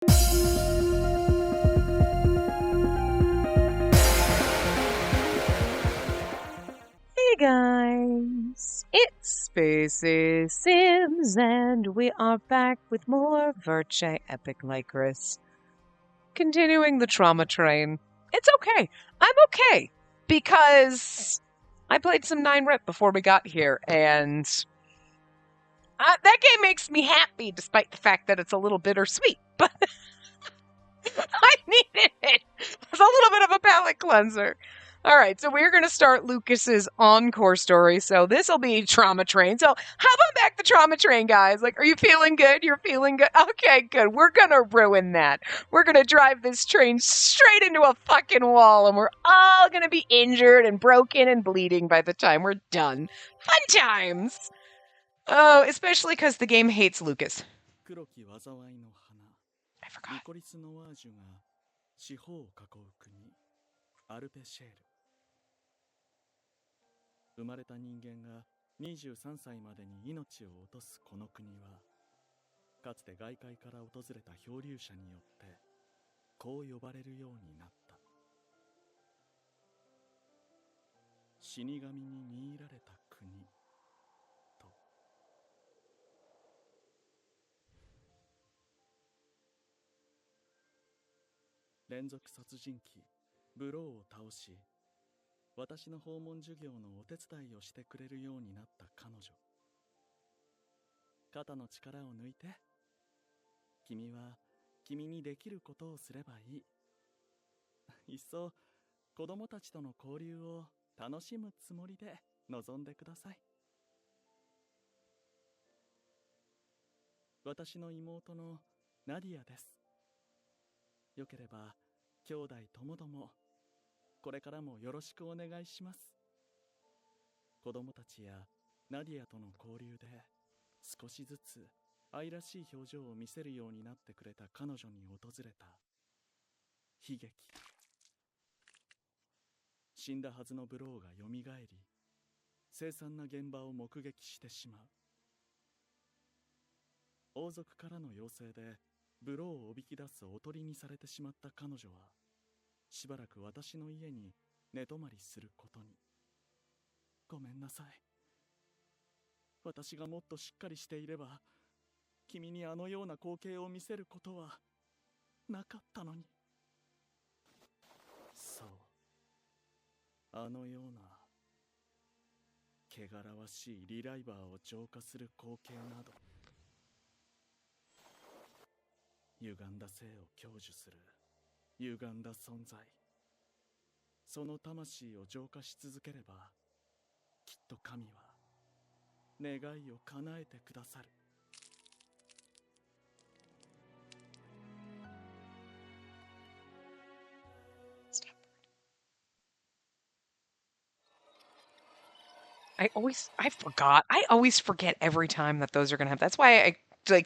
Hey guys, it's Spacey Sims, and we are back with more Virche Epic Lycoris. Continuing the trauma train. It's okay. I'm okay, because I played some 9-rip before we got here, and that game makes me happy, despite the fact that it's a little bittersweet, but I needed it. It's a little bit of a palate cleanser. All right, so we're going to start Lucas's encore story. So this will be Trauma Train. So how about back the Trauma Train, guys? Like, are you feeling good? You're feeling good? Okay, good. We're going to ruin that. We're going to drive this train straight into a fucking wall, and we're all going to be injured and broken and bleeding by the time we're done. Fun times! Oh, especially because the game hates Lucas. I forgot. 生まれた人間が23歳までに命を落とすこの国は、かつて外界から訪れた漂流者によってこう呼ばれるようになった。死神に見入られた国と。連続殺人鬼ブローを倒し、私の訪問授業のお手伝いをしてくれるようになった彼女。肩の力を抜いて。君は君にできることをすればいい。いっそ子供たちとの交流を楽しむつもりで臨んでください。私の妹のナディアです。よければ兄弟ともどもこれからもよろしくお願いします。子供たちやナディアとの交流で少しずつ愛らしい表情を見せるようになってくれた彼女に訪れた悲劇。死んだはずのブローがよみがえり、凄惨な現場を目撃してしまう。王族からの要請でブローをおびき出すおとりにされてしまった彼女は、しばらく私の家に寝泊まりすることに。ごめんなさい。私がもっとしっかりしていれば、君にあのような光景を見せることはなかったのに。そう、あのような汚らわしいリライバーを浄化する光景など、歪んだ性を享受する歪んだ存在、その魂を浄化し続ければ、きっと神は願いを叶えてくださる。I always forget every time that those are going to happen. That's why I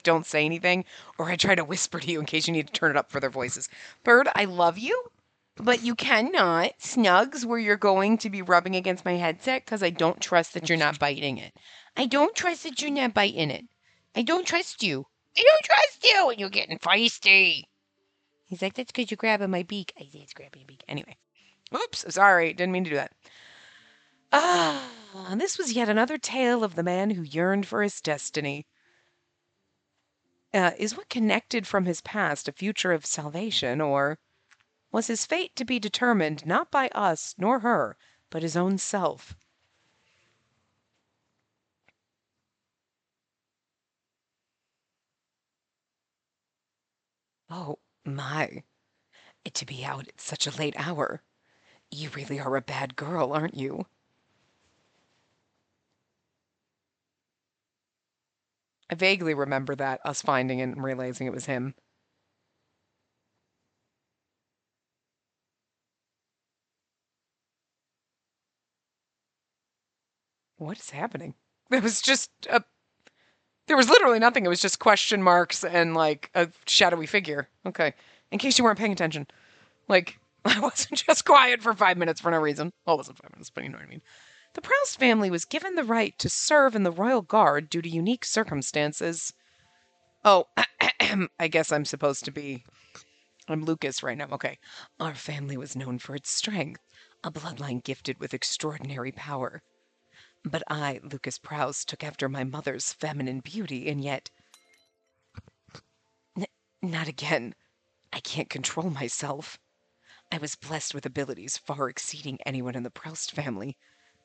don't say anything, or I try to whisper to you in case you need to turn it up for their voices. Bird, I love you, but you cannot snugs where you're going to be rubbing against my headset because I don't trust that you're not biting it. I don't trust that you're not biting it. I don't trust you. I don't trust you, and you're getting feisty. He's like, that's because you're grabbing my beak. I say it's grabbing your beak. Anyway. Oops, sorry, didn't mean to do that. This was yet another tale of the man who yearned for his destiny. Is what connected from his past a future of salvation, or was his fate to be determined not by us nor her, but his own self? Oh, my. To be out at such a late hour. You really are a bad girl, aren't you? I vaguely remember that, us finding it and realizing it was him. What is happening? There was just there was literally nothing. It was just question marks and, like, a shadowy figure. Okay. In case you weren't paying attention. Like, I wasn't just quiet for 5 minutes for no reason. Well, it wasn't 5 minutes, but you know what I mean. The Proust family was given the right to serve in the royal guard due to unique circumstances. Oh, I guess I'm supposed to be... I'm Lucas right now. Okay. Our family was known for its strength, a bloodline gifted with extraordinary power. But I, Lucas Prowse, took after my mother's feminine beauty, and yet... Not again. I can't control myself. I was blessed with abilities far exceeding anyone in the Proust family,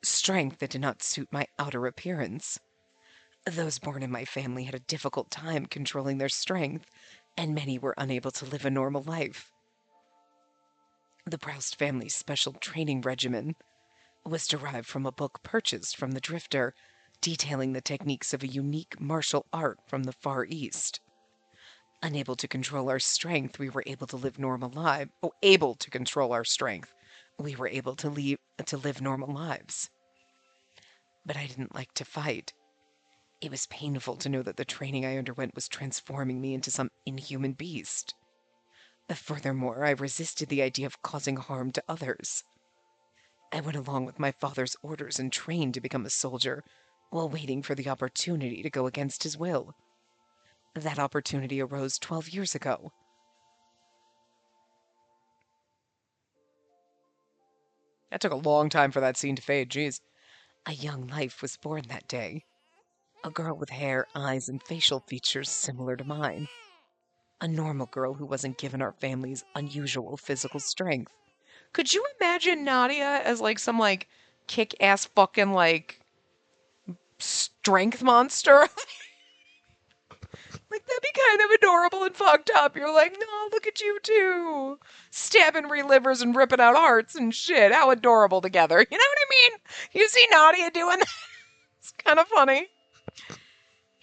strength that did not suit my outer appearance. Those born in my family had a difficult time controlling their strength, and many were unable to live a normal life. The Proust family's special training regimen was derived from a book purchased from the Drifter, detailing the techniques of a unique martial art from the Far East. Unable to control our strength, we were able to live normal lives. Oh, able to control our strength, we were able to live normal lives. But I didn't like to fight. It was painful to know that the training I underwent was transforming me into some inhuman beast. Furthermore, I resisted the idea of causing harm to others. I went along with my father's orders and trained to become a soldier, while waiting for the opportunity to go against his will. That opportunity arose 12 years ago. That took a long time for that scene to fade, jeez. A young life was born that day. A girl with hair, eyes, and facial features similar to mine. A normal girl who wasn't given our family's unusual physical strength. Could you imagine Nadia as, like, some, like, kick-ass fucking, like, strength monster? Like, that'd be kind of adorable and fucked up. You're like, no, look at you two. Stabbing relivers and ripping out hearts and shit. How adorable together. You know what I mean? You see Nadia doing that? It's kind of funny.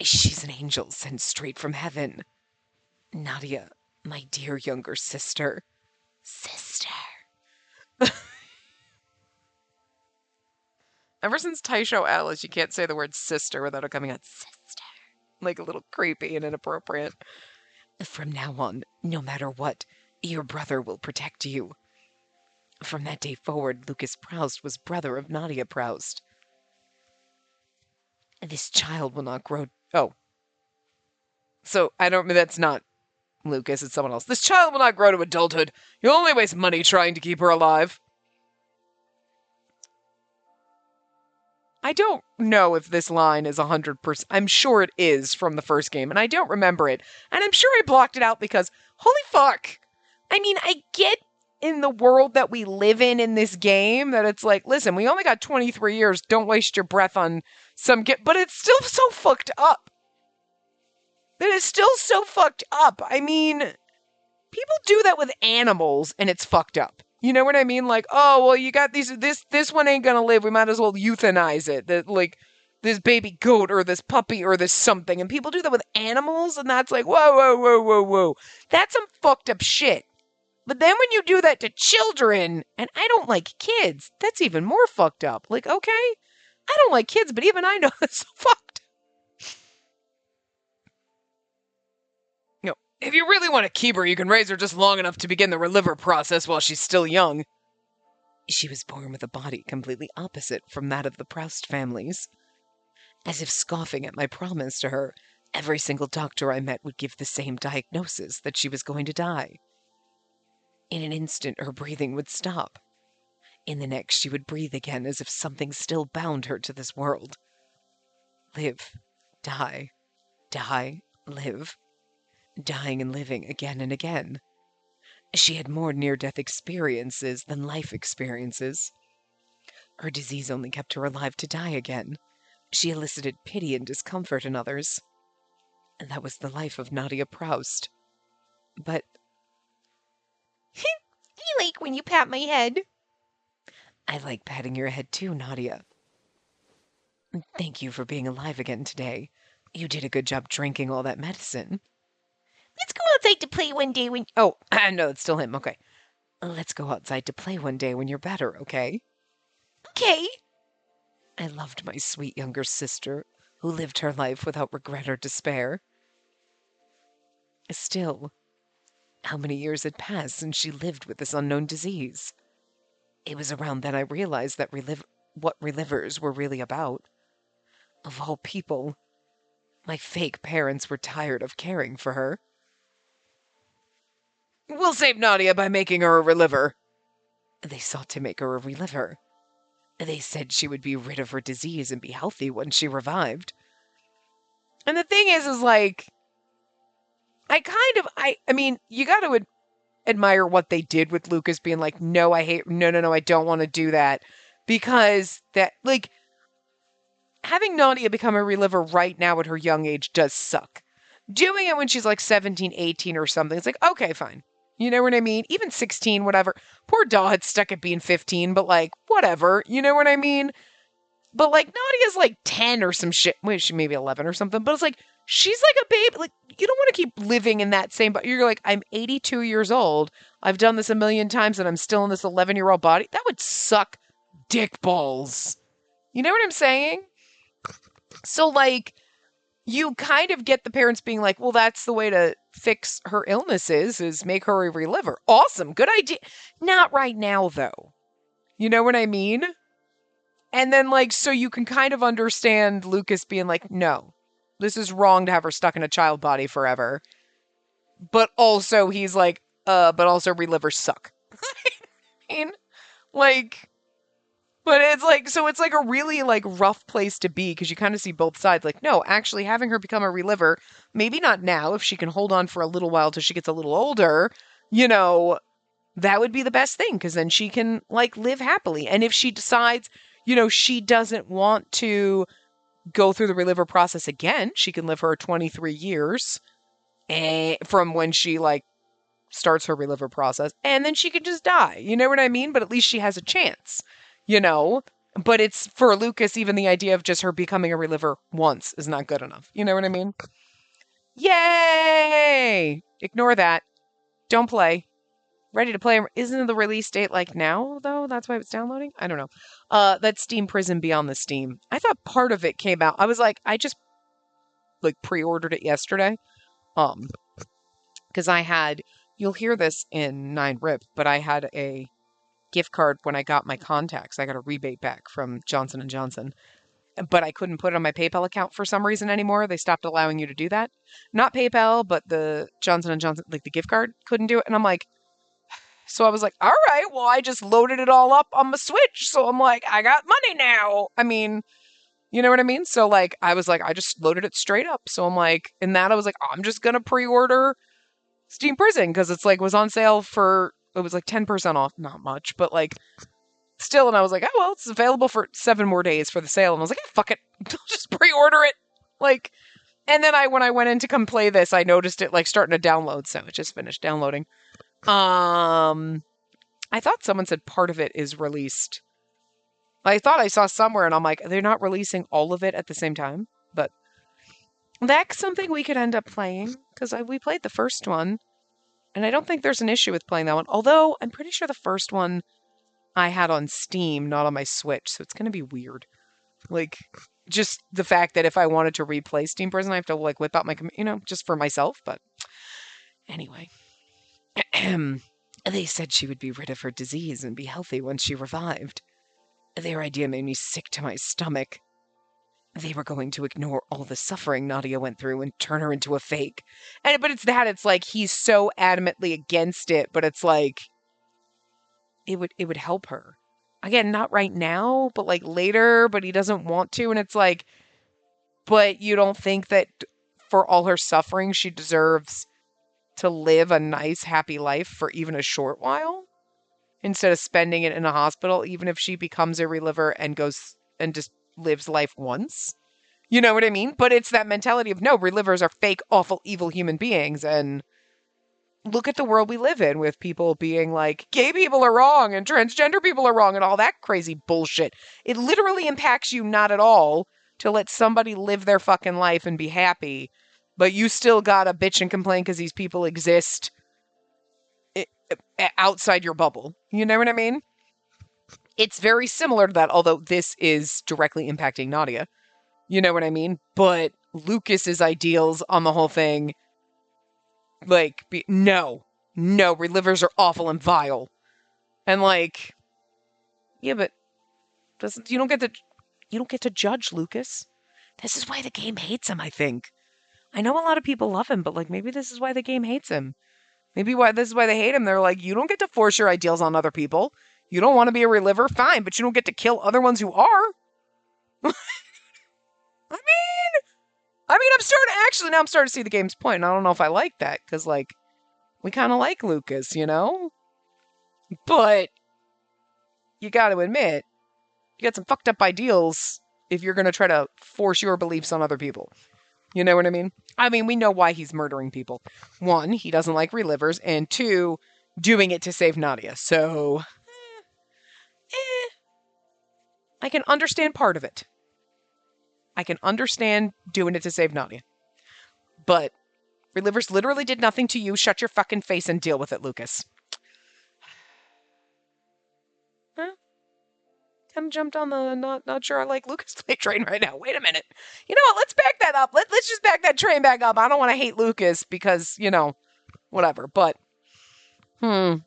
She's an angel sent straight from heaven. Nadia, my dear younger sister. Sister. Ever since Taisho Atlas, you can't say the word sister without it coming out sister. Like a little creepy and inappropriate. From now on, no matter what, your brother will protect you. From that day forward, Lucas Proust was brother of Nadia Proust. This child will not grow... Oh. So, I don't... That's not Lucas, it's someone else. This child will not grow to adulthood. You'll only waste money trying to keep her alive. I don't know if this line is 100%. I'm sure it is from the first game, and I don't remember it. And I'm sure I blocked it out because, holy fuck. I mean, I get in the world that we live in this game that it's like, listen, we only got 23 years. Don't waste your breath on some but it's still so fucked up. It is still so fucked up. I mean, people do that with animals, and it's fucked up. You know what I mean? Like, oh, well, you got this one ain't gonna live. We might as well euthanize it. That, like, this baby goat or this puppy or this something. And people do that with animals, and that's like, whoa, whoa, whoa, whoa, whoa. That's some fucked up shit. But then when you do that to children, and I don't like kids, that's even more fucked up. Like, okay, I don't like kids, but even I know that's so fucked. You know, if you really want to keep her, you can raise her just long enough to begin the reliver process while she's still young. She was born with a body completely opposite from that of the Proust families. As if scoffing at my promise to her, every single doctor I met would give the same diagnosis, that she was going to die. In an instant, her breathing would stop. In the next, she would breathe again as if something still bound her to this world. Live, die, die, live. Dying and living again and again. She had more near-death experiences than life experiences. Her disease only kept her alive to die again. She elicited pity and discomfort in others. And that was the life of Nadia Proust. But... You like when you pat my head? I like patting your head too, Nadia. Thank you for being alive again today. You did a good job drinking all that medicine. Let's go outside to play one day when... Oh, no, it's still him. Okay. Let's go outside to play one day when you're better, okay? Okay. I loved my sweet younger sister, who lived her life without regret or despair. Still, how many years had passed since she lived with this unknown disease? It was around then I realized that what relivers were really about. Of all people, my fake parents were tired of caring for her. We'll save Nadia by making her a reliver. They sought to make her a reliver. They said she would be rid of her disease and be healthy when she revived. And the thing is like, I mean, you got to admire what they did with Lucas being like, no, I don't want to do that. Because that, like, having Nadia become a reliver right now at her young age does suck. Doing it when she's like 17, 18 or something, it's like, okay, fine. You know what I mean? Even 16, whatever. Poor Daw had stuck at being 15, but like, whatever. You know what I mean? But like, Nadia's like 10 or some shit. Wait, she may be 11 or something. But it's like, she's like a baby. Like, you don't want to keep living in that same, but you're like, I'm 82 years old. I've done this a million times and I'm still in this 11-year-old body. That would suck dick balls. You know what I'm saying? So like, you kind of get the parents being like, well, that's the way to fix her illnesses is make her a reliver. Awesome. Good idea. Not right now, though. You know what I mean? And then, like, so you can kind of understand Lucas being like, no, this is wrong to have her stuck in a child body forever. But also, he's like, but also relivers suck. I mean, like, but it's like, so it's like a really like rough place to be because you kind of see both sides. Like, no, actually having her become a reliver, maybe not now, if she can hold on for a little while till she gets a little older, you know, that would be the best thing because then she can like live happily. And if she decides, you know, she doesn't want to go through the reliver process again, she can live her 23 years from when she like starts her reliver process and then she could just die. You know what I mean? But at least she has a chance, you know? But it's for Lucas, even the idea of just her becoming a reliver once is not good enough. You know what I mean? Yay! Ignore that. Don't play. Ready to play. Isn't the release date like now, though? That's why it's downloading? I don't know. That's Steam Prison Beyond the Steam. I thought part of it came out. I was like, I just like pre-ordered it yesterday. Because I had, you'll hear this in 9RIP, but I had a gift card when I got my contacts. I got a rebate back from Johnson & Johnson. But I couldn't put it on my PayPal account for some reason anymore. They stopped allowing you to do that. Not PayPal, but the Johnson & Johnson, like the gift card, couldn't do it. And I'm like, so I was like, all right, well, I just loaded it all up on my Switch. So I'm like, I got money now. I mean, you know what I mean? So like, I was like, I just loaded it straight up. So I'm like, in that I was like, I'm just going to pre-order Steam Prison because it's like was on sale for, it was like 10% off. Not much, but like still. And I was like, oh, well, it's available for 7 more days for the sale. And I was like, fuck it. I'll just pre-order it. Like, and then when I went in to come play this, I noticed it like starting to download. So it just finished downloading. I thought someone said part of it is released. I thought I saw somewhere and I'm like, they're not releasing all of it at the same time, but that's something we could end up playing because we played the first one and I don't think there's an issue with playing that one. Although I'm pretty sure the first one I had on Steam, not on my Switch. So it's going to be weird. Like just the fact that if I wanted to replay Steam Prison, I have to like whip out my, just for myself. But anyway. They said she would be rid of her disease and be healthy when she revived. Their idea made me sick to my stomach. They were going to ignore all the suffering Nadia went through and turn her into a fake. But it's like he's so adamantly against it, but it's like it would help her. Again, not right now, but like later, but he doesn't want to, and it's like, but you don't think that for all her suffering she deserves to live a nice, happy life for even a short while instead of spending it in a hospital, even if she becomes a reliver and goes and just lives life once. You know what I mean? But it's that mentality of no, relivers are fake, awful, evil human beings. And look at the world we live in with people being like, gay people are wrong and transgender people are wrong and all that crazy bullshit. It literally impacts you not at all to let somebody live their fucking life and be happy. But you still gotta bitch and complain because these people exist outside your bubble. You know what I mean? It's very similar to that, although this is directly impacting Nadia. You know what I mean? But Lucas's ideals on the whole thing, like, no, relivers are awful and vile. And like, yeah, but you don't get to judge Lucas. This is why the game hates him, I think. I know a lot of people love him, but like maybe this is why the game hates him. Maybe this is why they hate him. They're like, you don't get to force your ideals on other people. You don't want to be a reliver? Fine, but you don't get to kill other ones who are. I'm starting to see the game's point, and I don't know if I like that, because, like, we kind of like Lucas, you know? But you got to admit, you got some fucked up ideals if you're going to try to force your beliefs on other people. You know what I mean? I mean, we know why he's murdering people. 1, he doesn't like relivers, and 2, doing it to save Nadia. So, I can understand part of it. I can understand doing it to save Nadia. But relivers literally did nothing to you. Shut your fucking face and deal with it, Lucas. Huh? Kind of jumped on the not sure I like Lucas play train right now. Wait a minute. You know what? Let's back that up. Let's just back that train back up. I don't want to hate Lucas because, you know, whatever. But, yeah.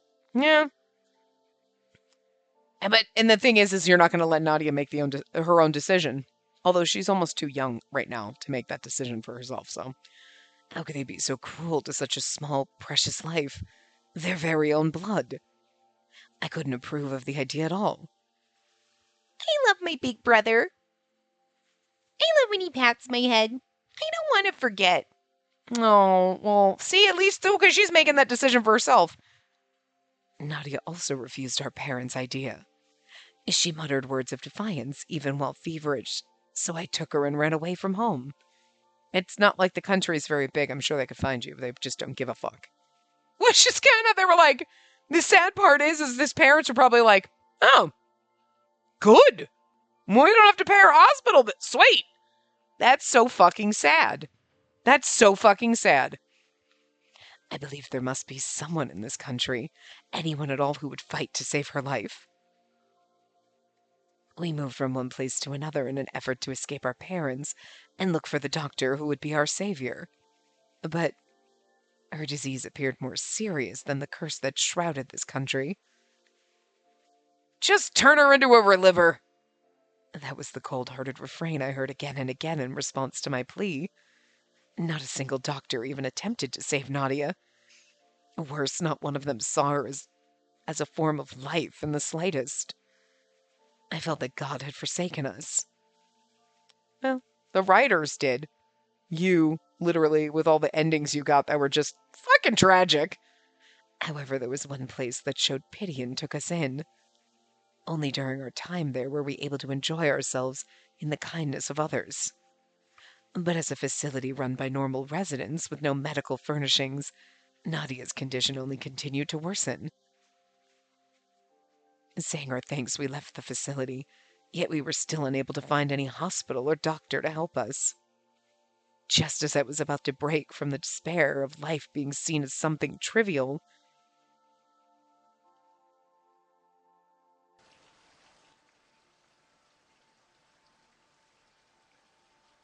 And the thing is you're not going to let Nadia make her own decision. Although she's almost too young right now to make that decision for herself, so. How could they be so cruel to such a small, precious life? Their very own blood. I couldn't approve of the idea at all. I love my big brother. I love when he pats my head. I don't want to forget. Oh, well, see, at least because she's making that decision for herself. Nadia also refused our parents' idea. She muttered words of defiance, even while feverish, so I took her and ran away from home. It's not like the country is very big. I'm sure they could find you. They just don't give a fuck. Which is kind of, they were like, the sad part is this parents are probably like, oh, good. We don't have to pay our hospital, but sweet. That's so fucking sad. That's so fucking sad. I believe there must be someone in this country, anyone at all who would fight to save her life. We moved from one place to another in an effort to escape our parents and look for the doctor who would be our savior. But her disease appeared more serious than the curse that shrouded this country. Just turn her into a reliver. That was the cold-hearted refrain I heard again and again in response to my plea. Not a single doctor even attempted to save Nadia. Worse, not one of them saw her as a form of life in the slightest. I felt that God had forsaken us. Well, the writers did. You, literally, with all the endings you got that were just fucking tragic. However, there was one place that showed pity and took us in. Only during our time there were we able to enjoy ourselves in the kindness of others. But as a facility run by normal residents with no medical furnishings, Nadia's condition only continued to worsen. Saying our thanks, we left the facility, yet we were still unable to find any hospital or doctor to help us. Just as I was about to break from the despair of life being seen as something trivial,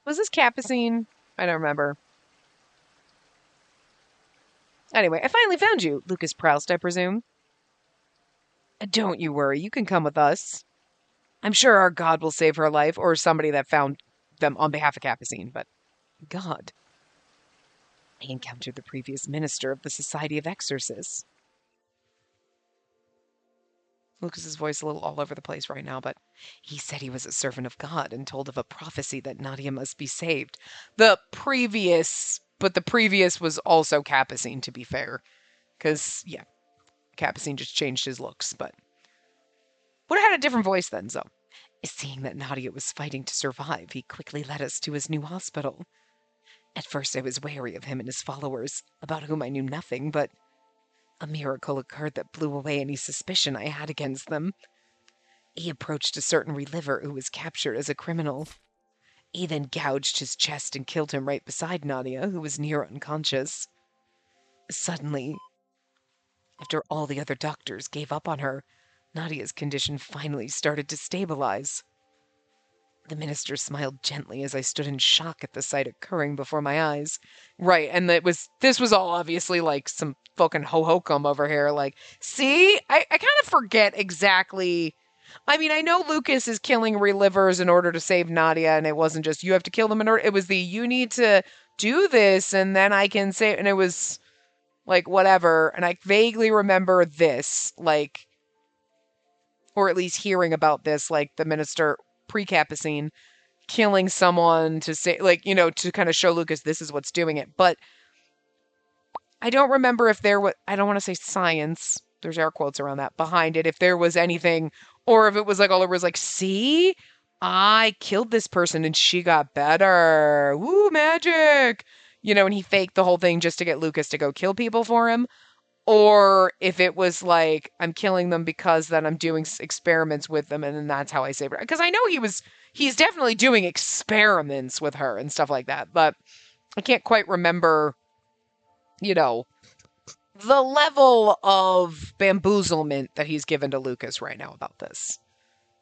was this Capucine? I don't remember. Anyway, I finally found you, Lucas Proust, I presume. Don't you worry, you can come with us. I'm sure our God will save her life, or somebody that found them on behalf of Capucine, but God. I encountered the previous minister of the Society of Exorcists. Lucas's voice a little all over the place right now, but he said he was a servant of God and told of a prophecy that Nadia must be saved. The previous was also Capucine, to be fair. Because, yeah, Capucine just changed his looks, but would have had a different voice then, so. Seeing that Nadia was fighting to survive, he quickly led us to his new hospital. At first I was wary of him and his followers, about whom I knew nothing, but a miracle occurred that blew away any suspicion I had against them. He approached a certain reliver who was captured as a criminal. He then gouged his chest and killed him right beside Nadia, who was near unconscious. Suddenly, after all the other doctors gave up on her, Nadia's condition finally started to stabilize. The minister smiled gently as I stood in shock at the sight occurring before my eyes. Right, and this was all obviously like some fucking ho-ho-cum over here. Like, see? I kind of forget exactly. I mean, I know Lucas is killing relivers in order to save Nadia, and it wasn't just you have to kill them in order. It was you need to do this, and then I can save. And it was like, whatever. And I vaguely remember this, like, or at least hearing about this, like, the minister pre-Capucine killing someone to say, like, you know, to kind of show Lucas this is what's doing it. But I don't remember if there was, I don't want to say science, there's air quotes around that, behind it, if there was anything, or if it was like all over was like, see, I killed this person and she got better. Woo, magic. You know, and he faked the whole thing just to get Lucas to go kill people for him. Or if it was like, I'm killing them because then I'm doing experiments with them and then that's how I save her. Because I know he's definitely doing experiments with her and stuff like that. But I can't quite remember, you know, the level of bamboozlement that he's given to Lucas right now about this.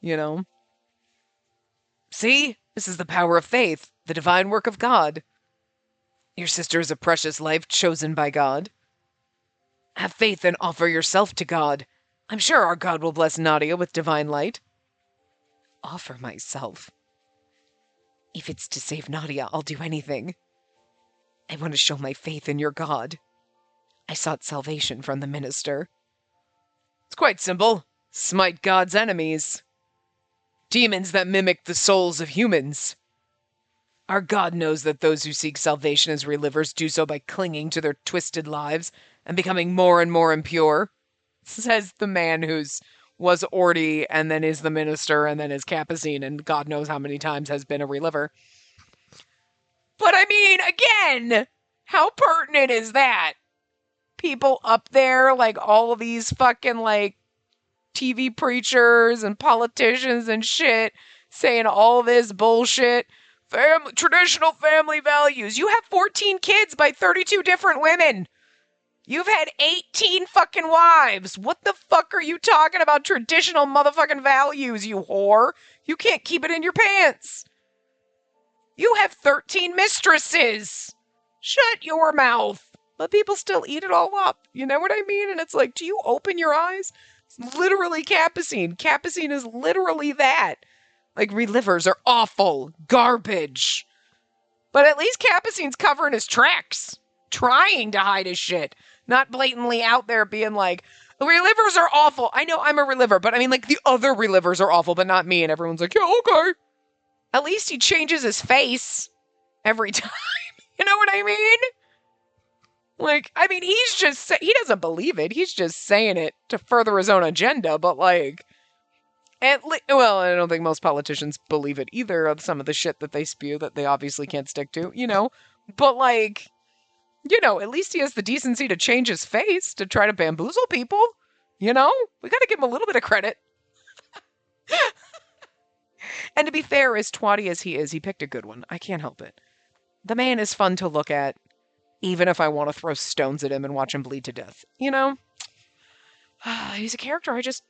You know? See? This is the power of faith, the divine work of God. Your sister is a precious life chosen by God. Have faith and offer yourself to God. I'm sure our God will bless Nadia with divine light. Offer myself? If it's to save Nadia, I'll do anything. I want to show my faith in your God. I sought salvation from the minister. It's quite simple. Smite God's enemies. Demons that mimic the souls of humans. Our God knows that those who seek salvation as relivers do so by clinging to their twisted lives and becoming more and more impure, says the man was Orty and then is the minister and then is Capucine and God knows how many times has been a reliver. But I mean, again, how pertinent is that? People up there, like all of these fucking like TV preachers and politicians and shit saying all this bullshit. Traditional family values. You have 14 kids by 32 different women. You've had 18 fucking wives. What the fuck are you talking about traditional motherfucking values, you whore? You can't keep it in your pants. You have 13 mistresses. Shut your mouth. But people still eat it all up. You know what I mean? And it's like, do you open your eyes? It's literally Capucine. Capucine is literally that. Like, relivers are awful. Garbage. But at least Capucine's covering his tracks. Trying to hide his shit. Not blatantly out there being like, the relivers are awful. I know I'm a reliver, but I mean, like, the other relivers are awful, but not me. And everyone's like, yeah, okay. At least he changes his face every time. You know what I mean? Like, I mean, he doesn't believe it. He's just saying it to further his own agenda, but like, well, I don't think most politicians believe it either of some of the shit that they spew that they obviously can't stick to, you know? But like, you know, at least he has the decency to change his face to try to bamboozle people. You know? We gotta give him a little bit of credit. And to be fair, as twatty as he is, he picked a good one. I can't help it. The man is fun to look at, even if I want to throw stones at him and watch him bleed to death. You know? He's a character I just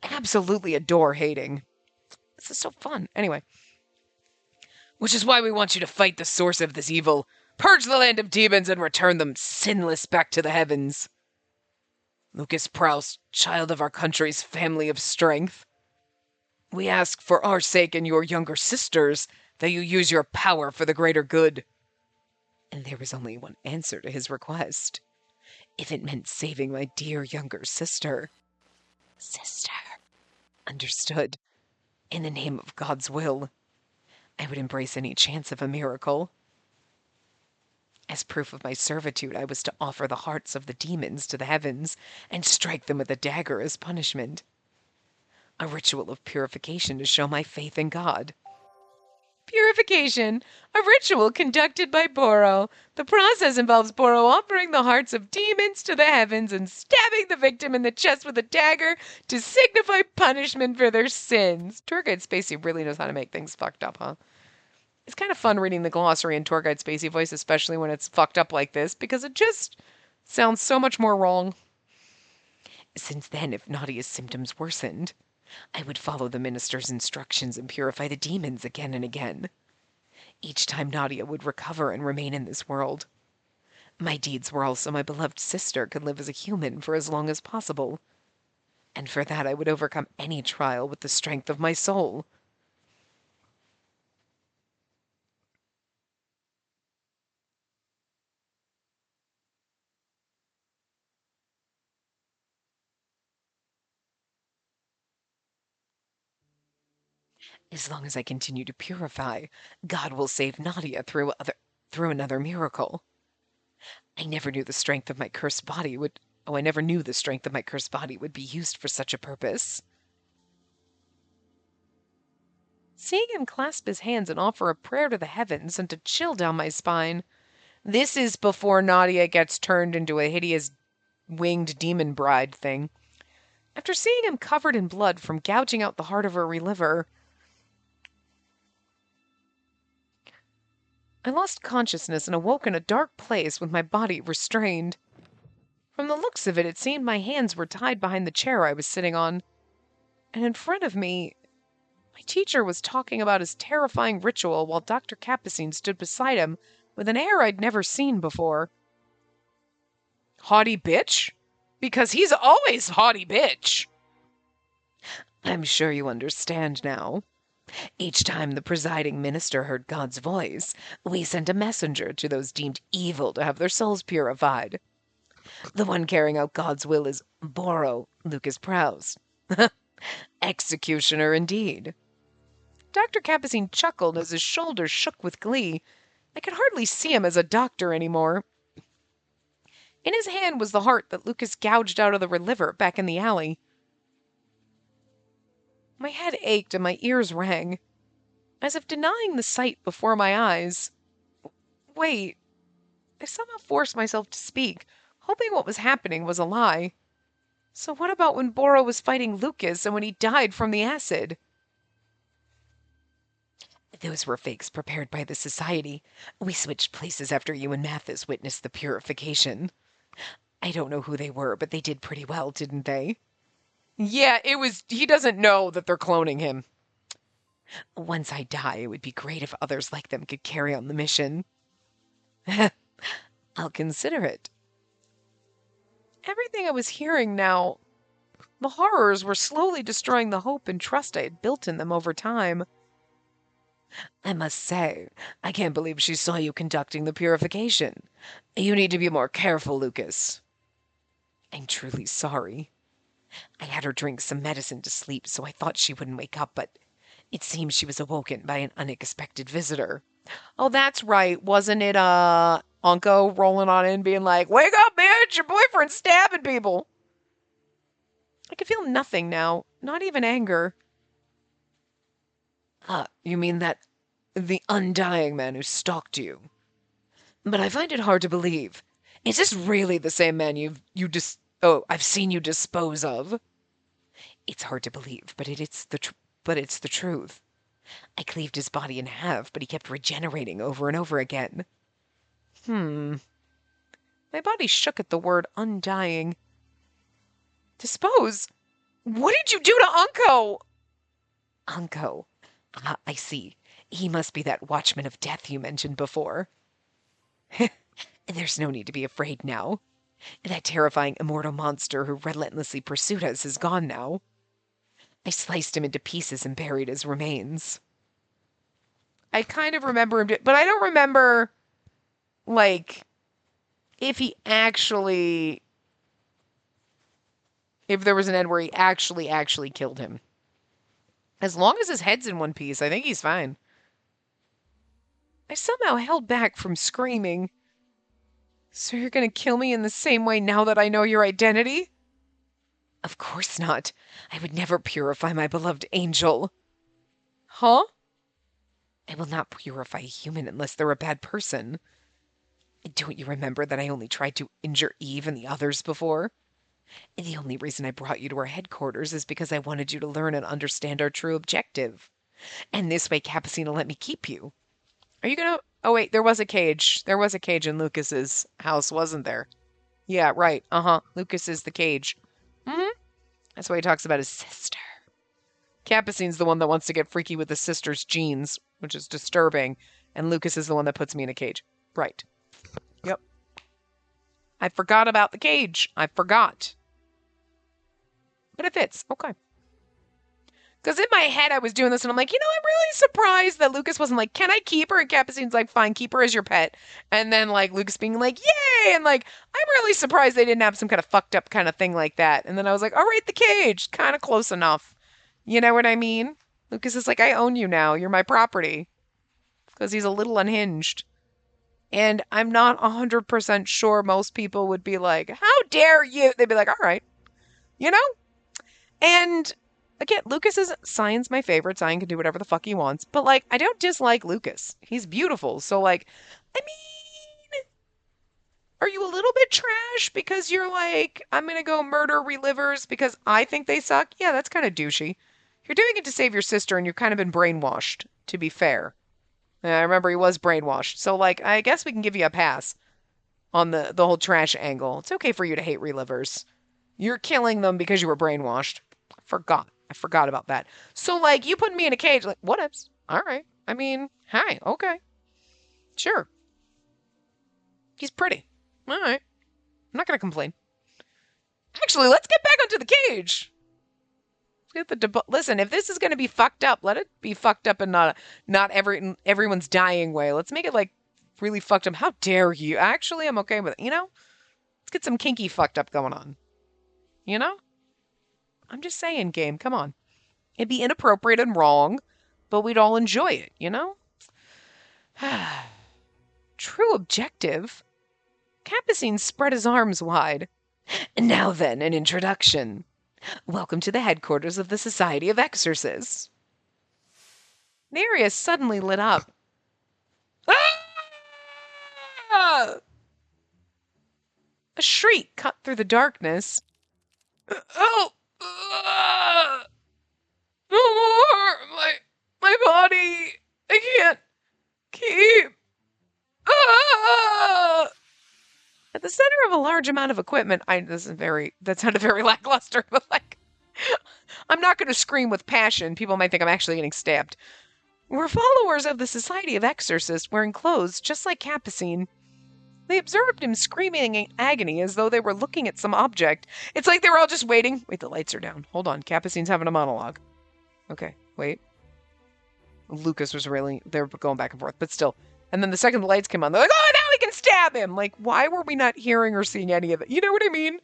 absolutely adore hating. This is so fun. Anyway. Which is why we want you to fight the source of this evil, purge the land of demons, and return them sinless back to the heavens. Lucas Proust, child of our country's family of strength. We ask for our sake and your younger sisters that you use your power for the greater good. And there was only one answer to his request. If it meant saving my dear younger sister. Sister. Understood. In the name of God's will, I would embrace any chance of a miracle. As proof of my servitude, I was to offer the hearts of the demons to the heavens and strike them with a dagger as punishment. A ritual of purification to show my faith in God. Purification, a ritual conducted by Boro. The process involves Boro offering the hearts of demons to the heavens and stabbing the victim in the chest with a dagger to signify punishment for their sins. Tour Guide Spacey really knows how to make things fucked up, huh? It's kind of fun reading the glossary in Tour Guide Spacey voice, especially when it's fucked up like this, because it just sounds so much more wrong. Since then, if Nadia's symptoms worsened, I would follow the minister's instructions and purify the demons again and again. Each time Nadia would recover and remain in this world. My deeds were also my beloved sister could live as a human for as long as possible. And for that I would overcome any trial with the strength of my soul. As long as I continue to purify, God will save Nadia through another miracle. I never knew the strength of my cursed body would be used for such a purpose. Seeing him clasp his hands and offer a prayer to the heavens sent a chill down my spine. This is before Nadia gets turned into a hideous winged demon bride thing. After seeing him covered in blood from gouging out the heart of her liver, I lost consciousness and awoke in a dark place with my body restrained. From the looks of it, it seemed my hands were tied behind the chair I was sitting on. And in front of me, my teacher was talking about his terrifying ritual while Dr. Capucine stood beside him with an air I'd never seen before. Haughty bitch? Because he's always haughty bitch. I'm sure you understand now. Each time the presiding minister heard God's voice, we sent a messenger to those deemed evil to have their souls purified. The one carrying out God's will is Boro Lucas Prowse. Executioner indeed. Dr. Capucine chuckled as his shoulders shook with glee. I could hardly see him as a doctor anymore. In his hand was the heart that Lucas gouged out of the liver back in the alley. My head ached and my ears rang, as if denying the sight before my eyes. Wait. I somehow forced myself to speak, hoping what was happening was a lie. So what about when Boro was fighting Lucas and when he died from the acid? Those were fakes prepared by the Society. We switched places after you and Mathis witnessed the purification. I don't know who they were, but they did pretty well, didn't they? Yeah, he doesn't know that they're cloning him. Once I die, it would be great if others like them could carry on the mission. I'll consider it. Everything I was hearing now, the horrors were slowly destroying the hope and trust I had built in them over time. I must say, I can't believe she saw you conducting the purification. You need to be more careful, Lucas. I'm truly sorry. I had her drink some medicine to sleep, so I thought she wouldn't wake up, but it seems she was awoken by an unexpected visitor. Oh, that's right. Wasn't it, Unco rolling on in being like, "Wake up, bitch! Your boyfriend's stabbing people!" I could feel nothing now, not even anger. You mean the undying man who stalked you? But I find it hard to believe. Is this really the same man I've seen you dispose of? It's hard to believe, but it's the truth. I cleaved his body in half, but he kept regenerating over and over again. My body shook at the word undying. Dispose? What did you do to Unco? Unco? I see. He must be that watchman of death you mentioned before. There's no need to be afraid now. That terrifying immortal monster who relentlessly pursued us is gone now. I sliced him into pieces and buried his remains. I kind of remember him, but I don't remember, if there was an end where he actually killed him. As long as his head's in one piece, I think he's fine. I somehow held back from screaming. So you're going to kill me in the same way now that I know your identity? Of course not. I would never purify my beloved angel. Huh? I will not purify a human unless they're a bad person. Don't you remember that I only tried to injure Eve and the others before? The only reason I brought you to our headquarters is because I wanted you to learn and understand our true objective. And this way Capucine will let me keep you. Are you gonna... Oh, wait, there was a cage. There was a cage in Lucas's house, wasn't there? Yeah, right. Lucas is the cage. That's why he talks about his sister. Capucine's the one that wants to get freaky with his sister's genes, which is disturbing. And Lucas is the one that puts me in a cage. Right. Yep. I forgot about the cage. I forgot. But it fits. Okay. Because in my head, I was doing this, and I'm like, I'm really surprised that Lucas wasn't like, "Can I keep her?" And Capucine's like, "Fine, keep her as your pet." And then, Lucas being like, "Yay!" And, I'm really surprised they didn't have some kind of fucked up kind of thing like that. And then I was like, all right, the cage. Kind of close enough. You know what I mean? Lucas is like, I own you now. You're my property. Because he's a little unhinged. And I'm not 100% sure most people would be like, how dare you? They'd be like, all right. You know? And again, Lucas is Cyan's my favorite. Cyan can do whatever the fuck he wants. But like, I don't dislike Lucas. He's beautiful. So like, I mean, are you a little bit trash because you're like, I'm going to go murder relivers because I think they suck? Yeah, that's kind of douchey. You're doing it to save your sister and you've kind of been brainwashed, to be fair. I remember he was brainwashed. So, like, I guess we can give you a pass on the whole trash angle. It's okay for you to hate relivers. You're killing them because you were brainwashed. I forgot about that. So, like, you put me in a cage, like, what ifs? All right. I mean, hi, okay. Sure. He's pretty. All right. I'm not going to complain. Actually, let's get back onto the cage. Listen, if this is going to be fucked up, let it be fucked up and not everyone's dying way. Let's make it like really fucked up. How dare you? Actually, I'm okay with it. You know, let's get some kinky fucked up going on. You know, I'm just saying, game. Come on, it'd be inappropriate and wrong, but we'd all enjoy it. You know. True objective. Capucine spread his arms wide. Now then, an introduction. Welcome to the headquarters of the Society of Exorcists. The area suddenly lit up. Ah! A shriek cut through the darkness. Oh! No more! My body! I can't keep! Ah! At the center of a large amount of equipment, that sounded very lackluster, but like, I'm not going to scream with passion. People might think I'm actually getting stabbed. Were followers of the Society of Exorcists wearing clothes just like Capucine. They observed him screaming in agony as though they were looking at some object. It's like they were all just waiting. Wait, the lights are down. Hold on, Capucine's having a monologue. Okay, wait. Lucas was they were going back and forth, but still. And then the second the lights came on, they're like, oh, now we can stab him. Like, why were we not hearing or seeing any of it? You know what I mean?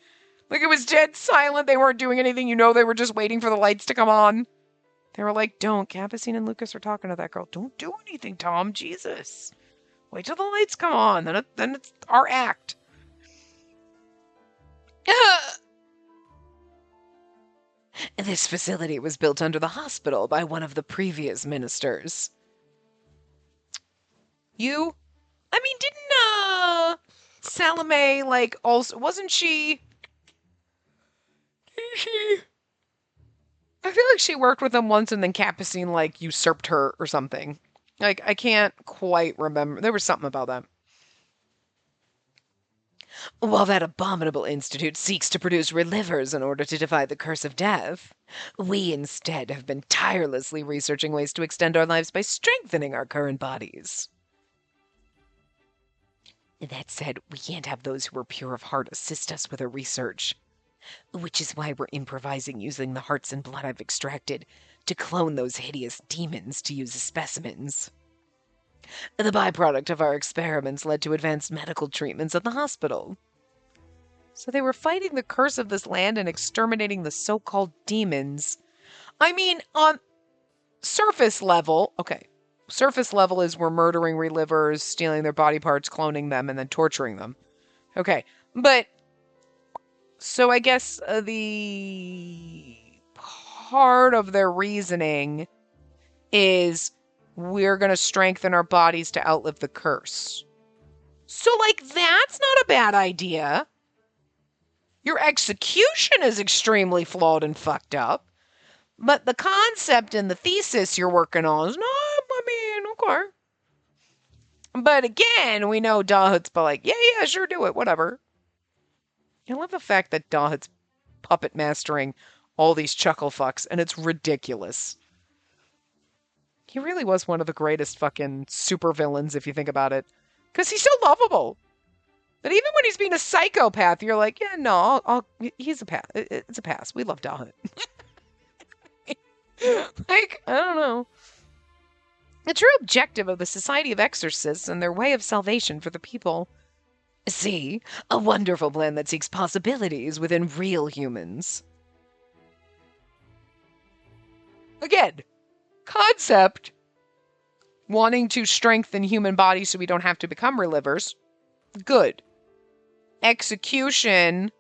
Like, it was dead silent. They weren't doing anything. You know, they were just waiting for the lights to come on. They were like, don't. Capucine and Lucas are talking to that girl. Don't do anything, Tom. Jesus. Wait till the lights come on. Then it's our act. This facility was built under the hospital by one of the previous ministers. Didn't Salome, like, also, wasn't she, I feel like she worked with them once and then Capucine, like, usurped her or something. Like, I can't quite remember. There was something about that. While that abominable institute seeks to produce relivers in order to defy the curse of death, we instead have been tirelessly researching ways to extend our lives by strengthening our current bodies. That said, we can't have those who are pure of heart assist us with our research. Which is why we're improvising using the hearts and blood I've extracted to clone those hideous demons to use as specimens. The byproduct of our experiments led to advanced medical treatments at the hospital. So they were fighting the curse of this land and exterminating the so-called demons. I mean, on surface level, okay. Surface level is we're murdering relivers, stealing their body parts, cloning them, and then torturing them. Okay, but so I guess the part of their reasoning is we're going to strengthen our bodies to outlive the curse. So, like, that's not a bad idea. Your execution is extremely flawed and fucked up. But the concept and the thesis you're working on is not, I mean, okay. But again, we know Dahut's like, yeah, sure, do it, whatever. I love the fact that Dahut's puppet mastering all these chuckle fucks, and it's ridiculous. He really was one of the greatest fucking supervillains, if you think about it. Because he's so lovable. But even when he's being a psychopath, you're like, yeah, no, he's a pass. It's a pass. We love Dahut. Like, I don't know. The true objective of the Society of Exorcists and their way of salvation for the people. See, a wonderful plan that seeks possibilities within real humans. Again, Concept. Wanting to strengthen human bodies so we don't have to become relivers. Good. Execution.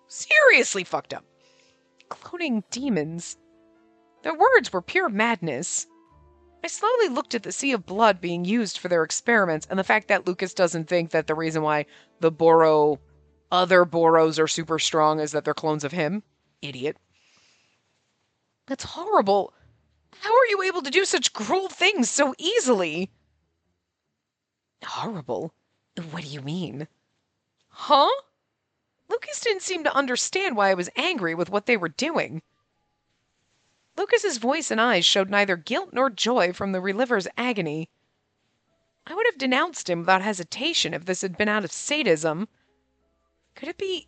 Seriously fucked up. Cloning demons. Their words were pure madness. I slowly looked at the sea of blood being used for their experiments and the fact that Lucas doesn't think that the reason why the other Boros are super strong is that they're clones of him. Idiot. That's horrible. How are you able to do such cruel things so easily? Horrible? What do you mean? Huh? Lucas didn't seem to understand why I was angry with what they were doing. Lucas's voice and eyes showed neither guilt nor joy from the reliver's agony. I would have denounced him without hesitation if this had been out of sadism. Could it be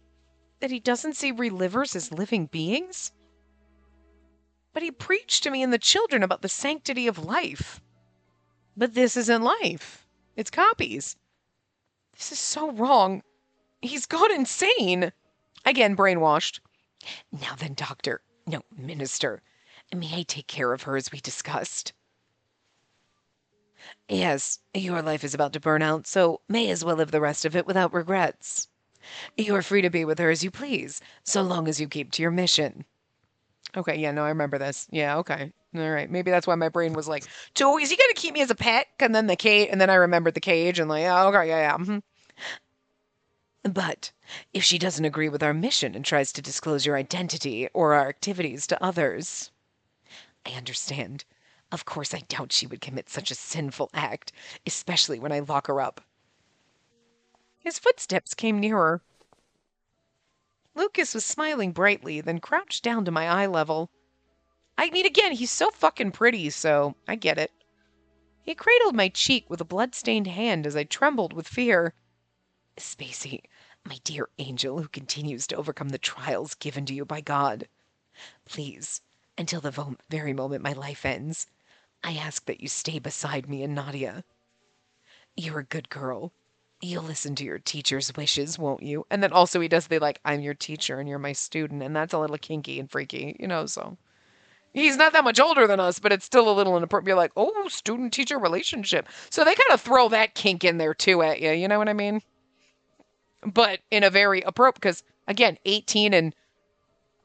that he doesn't see relivers as living beings? But he preached to me and the children about the sanctity of life. But this isn't life. It's copies. This is so wrong. He's gone insane. Again, brainwashed. Now then, doctor. No, minister. May I take care of her as we discussed? Yes, your life is about to burn out, so may as well live the rest of it without regrets. You are free to be with her as you please, so long as you keep to your mission. Okay, yeah, no, I remember this. Yeah, okay. All right, maybe that's why my brain was like, so is he going to keep me as a pet? And then I remembered the cage and like, oh, okay, yeah. But if she doesn't agree with our mission and tries to disclose your identity or our activities to others... I understand. Of course, I doubt she would commit such a sinful act, especially when I lock her up. His footsteps came nearer. Lucas was smiling brightly, then crouched down to my eye level. I mean, again, he's so fucking pretty, so I get it. He cradled my cheek with a blood-stained hand as I trembled with fear. Spacey, my dear angel who continues to overcome the trials given to you by God. Please, until the very moment my life ends, I ask that you stay beside me and Nadia. You're a good girl. You'll listen to your teacher's wishes, won't you? And then also he does the like, I'm your teacher and you're my student, and that's a little kinky and freaky, so. He's not that much older than us, but it's still a little inappropriate. You're like, oh, student-teacher relationship. So they kind of throw that kink in there too at you, you know what I mean? But in a very appropriate, because again, 18 and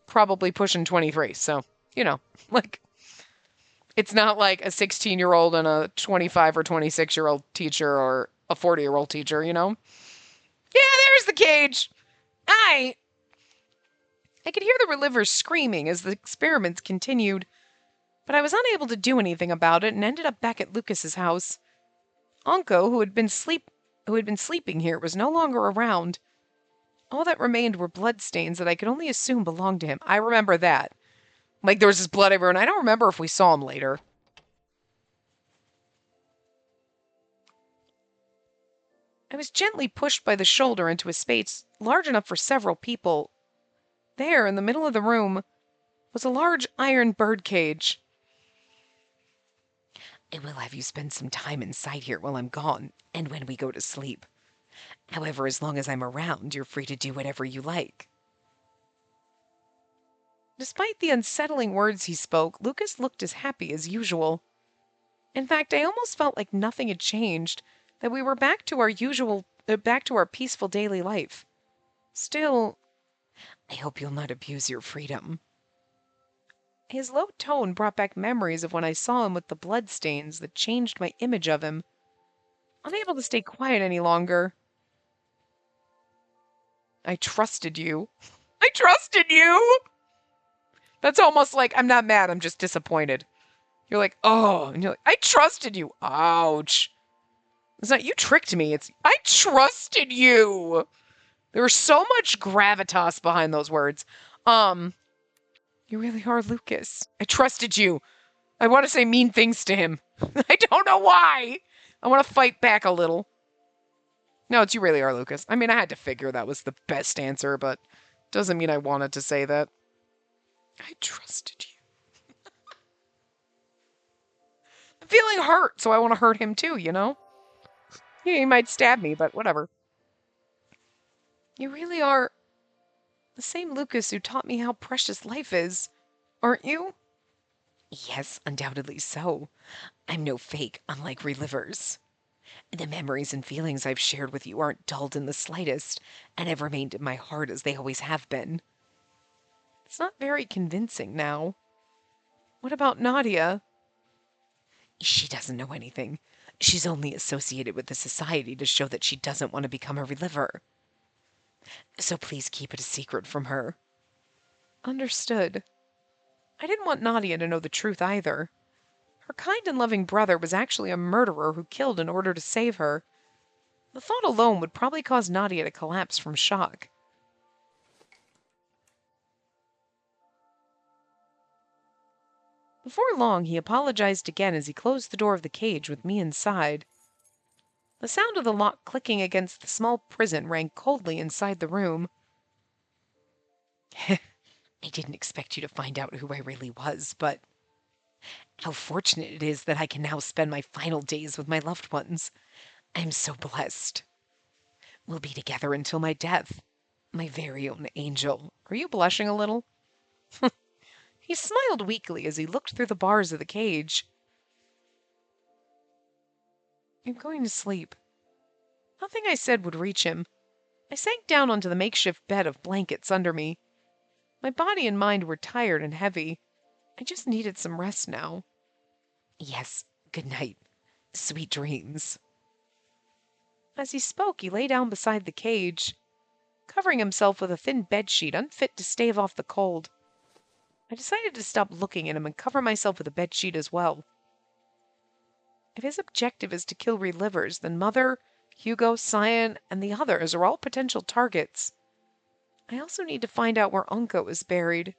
probably pushing 23, so, like, it's not like a 16-year-old and a 25 or 26-year-old teacher or a 40-year-old teacher, Yeah, there's the cage. I could hear the relivers screaming as the experiments continued, but I was unable to do anything about it and ended up back at Lucas's house. Anko, who had been sleeping here, was no longer around. All that remained were bloodstains that I could only assume belonged to him. I remember that. Like, there was this blood everywhere, and I don't remember if we saw him later. I was gently pushed by the shoulder into a space large enough for several people. There, in the middle of the room, was a large iron birdcage. I will have you spend some time inside here while I'm gone, and when we go to sleep. However, as long as I'm around, you're free to do whatever you like. Despite the unsettling words he spoke, Lucas looked as happy as usual. In fact, I almost felt like nothing had changed, that we were back to our peaceful daily life. Still, I hope you'll not abuse your freedom. His low tone brought back memories of when I saw him with the bloodstains that changed my image of him. Unable to stay quiet any longer. I trusted you. I trusted you! That's almost like, I'm not mad, I'm just disappointed. You're like, oh, and you're like, I trusted you. Ouch. It's not, you tricked me. It's, I trusted you. There was so much gravitas behind those words. You really are Lucas. I trusted you. I want to say mean things to him. I don't know why. I want to fight back a little. No, it's you really are Lucas. I mean, I had to figure that was the best answer, but doesn't mean I wanted to say that. I trusted you. I'm feeling hurt, so I want to hurt him too, Yeah, he might stab me, but whatever. You really are the same Lucas who taught me how precious life is, aren't you? Yes, undoubtedly so. I'm no fake, unlike relivers. The memories and feelings I've shared with you aren't dulled in the slightest, and have remained in my heart as they always have been. It's not very convincing now. What about Nadia? She doesn't know anything. She's only associated with the society to show that she doesn't want to become a reliver. So please keep it a secret from her. Understood. I didn't want Nadia to know the truth either. Her kind and loving brother was actually a murderer who killed in order to save her. The thought alone would probably cause Nadia to collapse from shock. Before long, he apologized again as he closed the door of the cage with me inside. The sound of the lock clicking against the small prison rang coldly inside the room. I didn't expect you to find out who I really was, but how fortunate it is that I can now spend my final days with my loved ones. I'm so blessed. We'll be together until my death. My very own angel. Are you blushing a little? He smiled weakly as he looked through the bars of the cage. I'm going to sleep. Nothing I said would reach him. I sank down onto the makeshift bed of blankets under me. My body and mind were tired and heavy. I just needed some rest now. Yes, good night. Sweet dreams. As he spoke, he lay down beside the cage, covering himself with a thin bedsheet unfit to stave off the cold. I decided to stop looking at him and cover myself with a bedsheet as well. If his objective is to kill relivers, then Mother, Hugo, Cyan, and the others are all potential targets. I also need to find out where Unco is buried.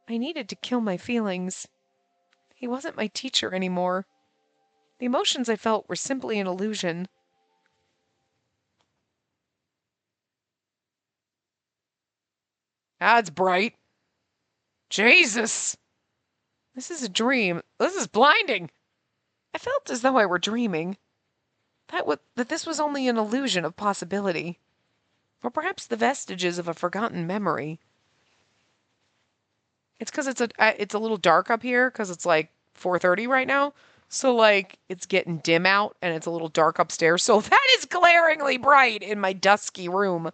I needed to kill my feelings. He wasn't my teacher anymore. The emotions I felt were simply an illusion. That's bright. Jesus! This is a dream. This is blinding. I felt as though I were dreaming. That this was only an illusion of possibility. Or perhaps the vestiges of a forgotten memory. It's because it's a little dark up here because it's like 4:30 right now. So like it's getting dim out and it's a little dark upstairs. So that is glaringly bright in my dusky room.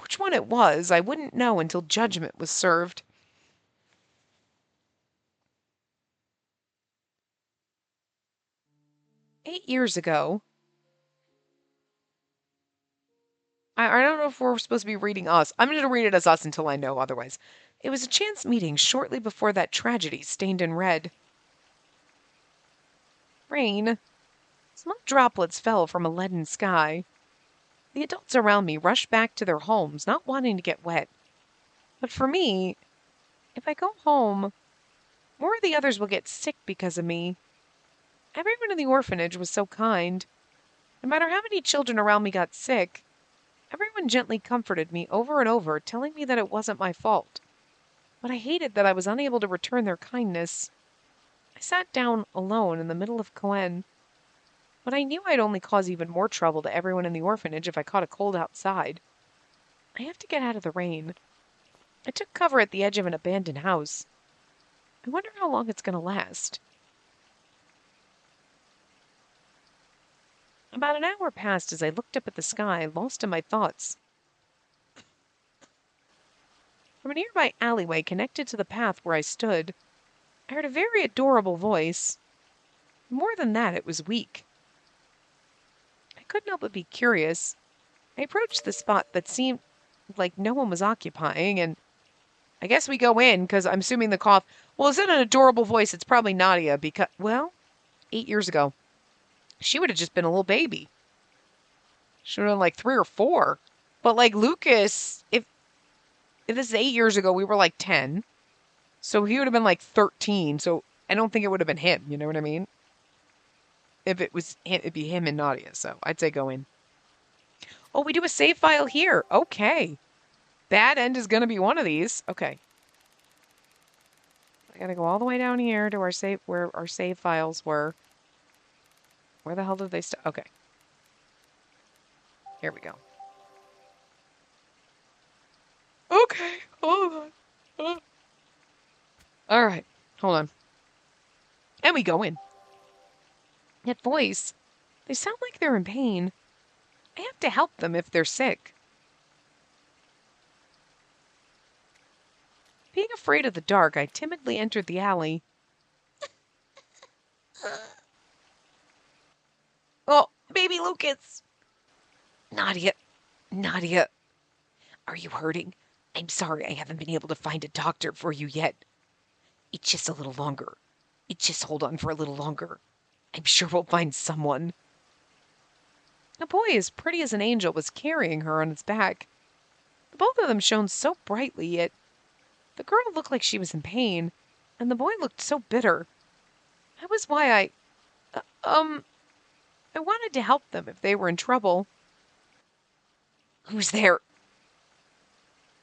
Which one it was, I wouldn't know until judgment was served. "8 years ago." I don't know if we're supposed to be reading us. I'm going to read it as us until I know otherwise. It was a chance meeting shortly before that tragedy stained in red. Rain. Small droplets fell from a leaden sky. The adults around me rushed back to their homes, not wanting to get wet. But for me, if I go home, more of the others will get sick because of me. Everyone in the orphanage was so kind. No matter how many children around me got sick, everyone gently comforted me over and over, telling me that it wasn't my fault. But I hated that I was unable to return their kindness. I sat down alone in the middle of Coen. But I knew I'd only cause even more trouble to everyone in the orphanage if I caught a cold outside. I have to get out of the rain. I took cover at the edge of an abandoned house. I wonder how long it's going to last. About an hour passed as I looked up at the sky, lost in my thoughts. From a nearby alleyway connected to the path where I stood, I heard a very adorable voice. More than that, it was weak. I couldn't help but be curious. I approached the spot that seemed like no one was occupying, and I guess we go in, because I'm assuming the cough... Well, is it an adorable voice? It's probably Nadia, because... Well, 8 years ago. She would have just been a little baby. She would have been like 3 or 4. But like Lucas, if this is 8 years ago, we were like 10. So he would have been like 13. So I don't think it would have been him. You know what I mean? If it was him, it'd be him and Nadia. So I'd say go in. Oh, we do a save file here. Okay. Bad end is going to be one of these. Okay. I gotta go all the way down here to our save, where our save files were. Where the hell did they stop? Okay. Here we go. Okay. Hold on. All right, hold on. And we go in. That voice, they sound like they're in pain. I have to help them if they're sick. Being afraid of the dark, I timidly entered the alley. Oh, baby Lucas! Nadia, Nadia, are you hurting? I'm sorry I haven't been able to find a doctor for you yet. It's just a little longer. Just hold on for a little longer. I'm sure we'll find someone. A boy as pretty as an angel was carrying her on his back. Both of them shone so brightly, yet the girl looked like she was in pain, and the boy looked so bitter. That was why I wanted to help them if they were in trouble. Who's there?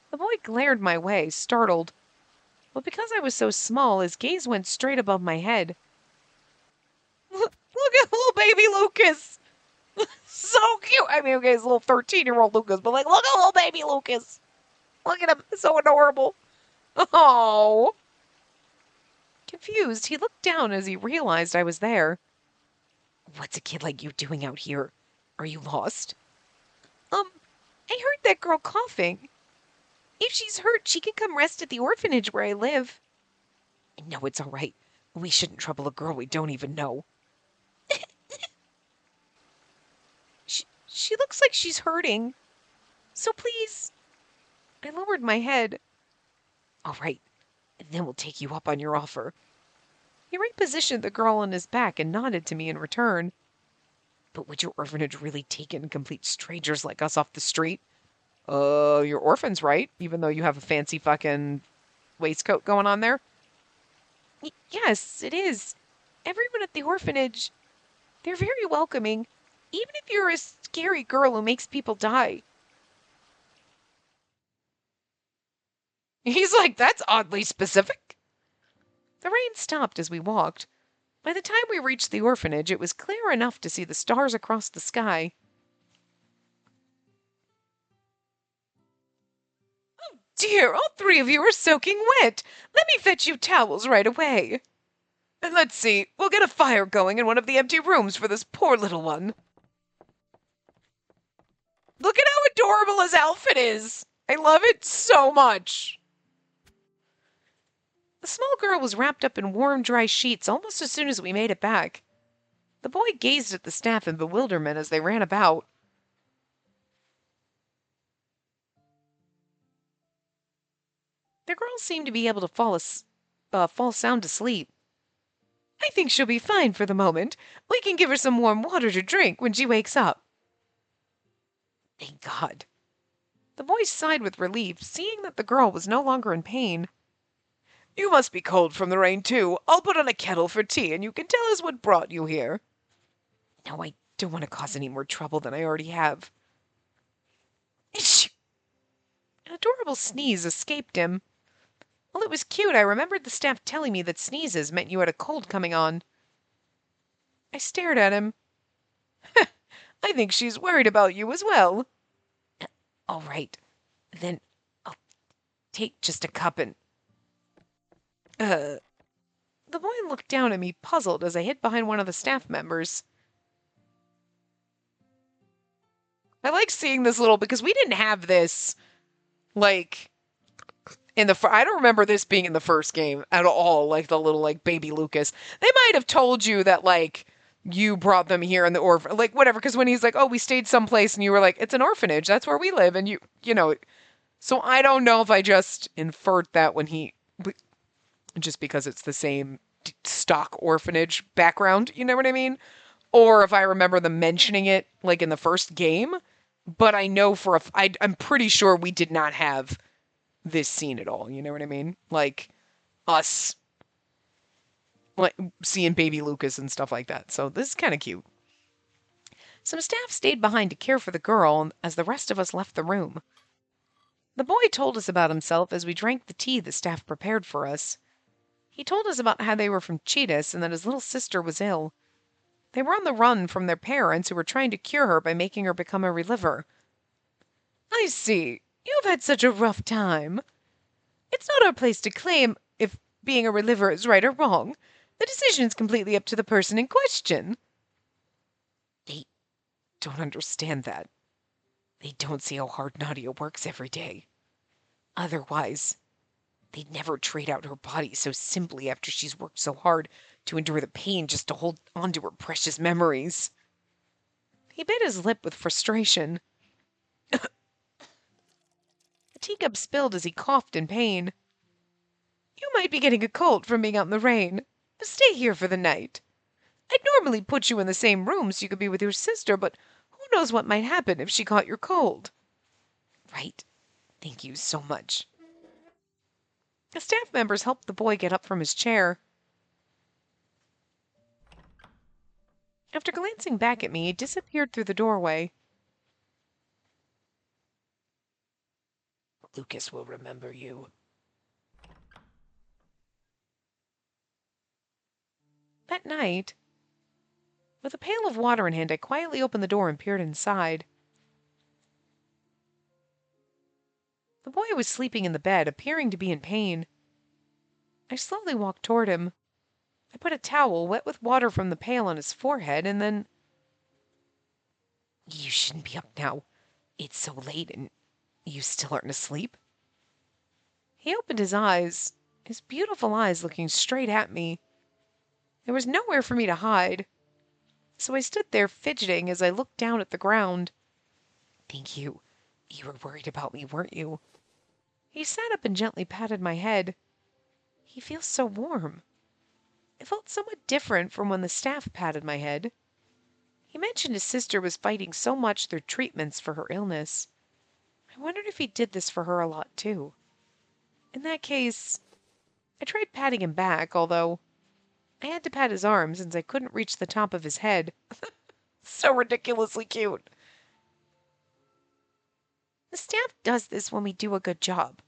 The boy glared my way, startled. But because I was so small, his gaze went straight above my head. Look at little baby Lucas! So cute! I mean, okay, it's a little 13-year-old Lucas, but like, look at little baby Lucas! Look at him, so adorable. Oh! Confused, he looked down as he realized I was there. What's a kid like you doing out here? Are you lost? I heard that girl coughing. If she's hurt, she can come rest at the orphanage where I live. No, it's all right. We shouldn't trouble a girl we don't even know. She looks like she's hurting. So please. I lowered my head. All right, then we'll take you up on your offer. He repositioned the girl on his back and nodded to me in return. But would your orphanage really take in complete strangers like us off the street? You're orphans, right? Even though you have a fancy fucking waistcoat going on there? Yes, it is. Everyone at the orphanage, they're very welcoming, even if you're a scary girl who makes people die. He's like, that's oddly specific. The rain stopped as we walked. By the time we reached the orphanage, it was clear enough to see the stars across the sky. Oh dear, all three of you are soaking wet. Let me fetch you towels right away. And let's see, we'll get a fire going in one of the empty rooms for this poor little one. Look at how adorable his outfit is. I love it so much. The small girl was wrapped up in warm, dry sheets almost as soon as we made it back. The boy gazed at the staff in bewilderment as they ran about. The girl seemed to be able to fall sound asleep. I think she'll be fine for the moment. We can give her some warm water to drink when she wakes up. Thank God. The boy sighed with relief, seeing that the girl was no longer in pain. You must be cold from the rain, too. I'll put on a kettle for tea, and you can tell us what brought you here. No, I don't want to cause any more trouble than I already have. An adorable sneeze escaped him. While it was cute, I remembered the staff telling me that sneezes meant you had a cold coming on. I stared at him. I think she's worried about you as well. All right. Then I'll take just a cup and... The boy looked down at me, puzzled, as I hid behind one of the staff members. I like seeing this little, because we didn't have this, like, in the, I don't remember this being in the first game at all, like, the little, like, baby Lucas. They might have told you that, like, you brought them here in the orphan, like, whatever, because when he's like, oh, we stayed someplace, and you were like, it's an orphanage, that's where we live, and you know, so I don't know if I just inferred that when he, just because it's the same stock orphanage background, you know what I mean? Or if I remember them mentioning it, like, in the first game, but I know I'm pretty sure we did not have this scene at all, you know what I mean? Like, us, like, seeing baby Lucas and stuff like that, so this is kind of cute. Some staff stayed behind to care for the girl as the rest of us left the room. The boy told us about himself as we drank the tea the staff prepared for us. He told us about how they were from Cheetahs and that his little sister was ill. They were on the run from their parents who were trying to cure her by making her become a reliever. I see. You've had such a rough time. It's not our place to claim if being a reliever is right or wrong. The decision is completely up to the person in question. They don't understand that. They don't see how hard Nadia works every day. Otherwise, they'd never trade out her body so simply after she's worked so hard to endure the pain just to hold on to her precious memories. He bit his lip with frustration. The teacup spilled as he coughed in pain. You might be getting a cold from being out in the rain. Stay here for the night. I'd normally put you in the same room so you could be with your sister, but who knows what might happen if she caught your cold. Right. Thank you so much. The staff members helped the boy get up from his chair. After glancing back at me, he disappeared through the doorway. Lucas will remember you. That night, with a pail of water in hand, I quietly opened the door and peered inside. The boy was sleeping in the bed, appearing to be in pain. I slowly walked toward him. I put a towel, wet with water from the pail, on his forehead, and then... You shouldn't be up now. It's so late, and you still aren't asleep. He opened his eyes, his beautiful eyes looking straight at me. There was nowhere for me to hide, so I stood there fidgeting as I looked down at the ground. Thank you. You were worried about me, weren't you? He sat up and gently patted my head. He feels so warm. It felt somewhat different from when the staff patted my head. He mentioned his sister was fighting so much through treatments for her illness. I wondered if he did this for her a lot, too. In that case, I tried patting him back, although I had to pat his arm since I couldn't reach the top of his head. So ridiculously cute. The staff does this when we do a good job.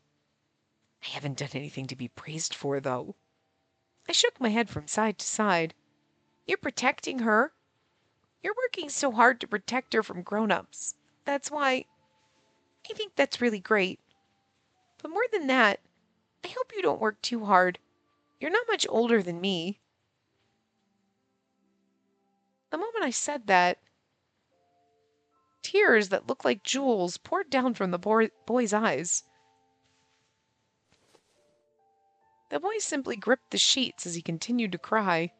I haven't done anything to be praised for, though. I shook my head from side to side. You're protecting her. You're working so hard to protect her from grown-ups. That's why I think that's really great. But more than that, I hope you don't work too hard. You're not much older than me. The moment I said that, tears that looked like jewels poured down from the boy's eyes. The boy simply gripped the sheets as he continued to cry.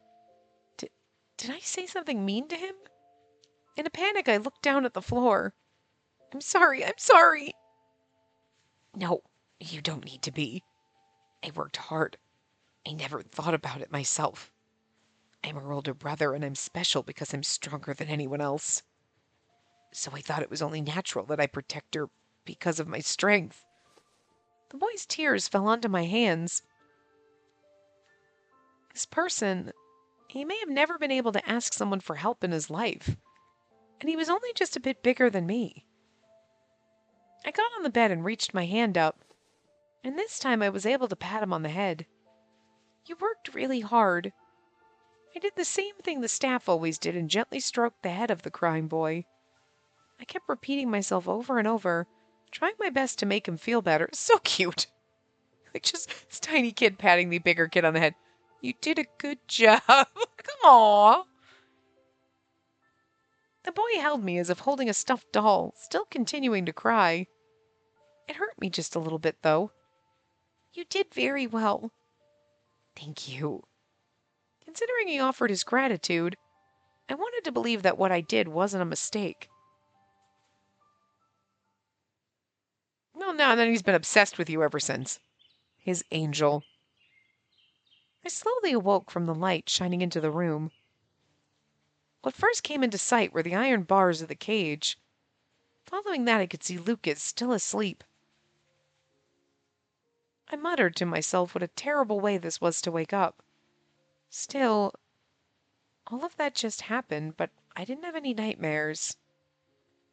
Did I say something mean to him? In a panic, I looked down at the floor. I'm sorry. No, you don't need to be. I worked hard. I never thought about it myself. I'm her older brother, and I'm special because I'm stronger than anyone else. So I thought it was only natural that I protect her because of my strength. The boy's tears fell onto my hands. This person, he may have never been able to ask someone for help in his life, and he was only just a bit bigger than me. I got on the bed and reached my hand up, and this time I was able to pat him on the head. You worked really hard. I did the same thing the staff always did and gently stroked the head of the crying boy. I kept repeating myself over and over, trying my best to make him feel better. So cute. Like just this tiny kid patting the bigger kid on the head. You did a good job. Aww. The boy held me as if holding a stuffed doll, still continuing to cry. It hurt me just a little bit, though. You did very well. Thank you. Considering he offered his gratitude, I wanted to believe that what I did wasn't a mistake. Well, no, and then he's been obsessed with you ever since. His angel. I slowly awoke from the light shining into the room. What first came into sight were the iron bars of the cage. Following that, I could see Lucas still asleep. I muttered to myself what a terrible way this was to wake up. Still, all of that just happened, but I didn't have any nightmares.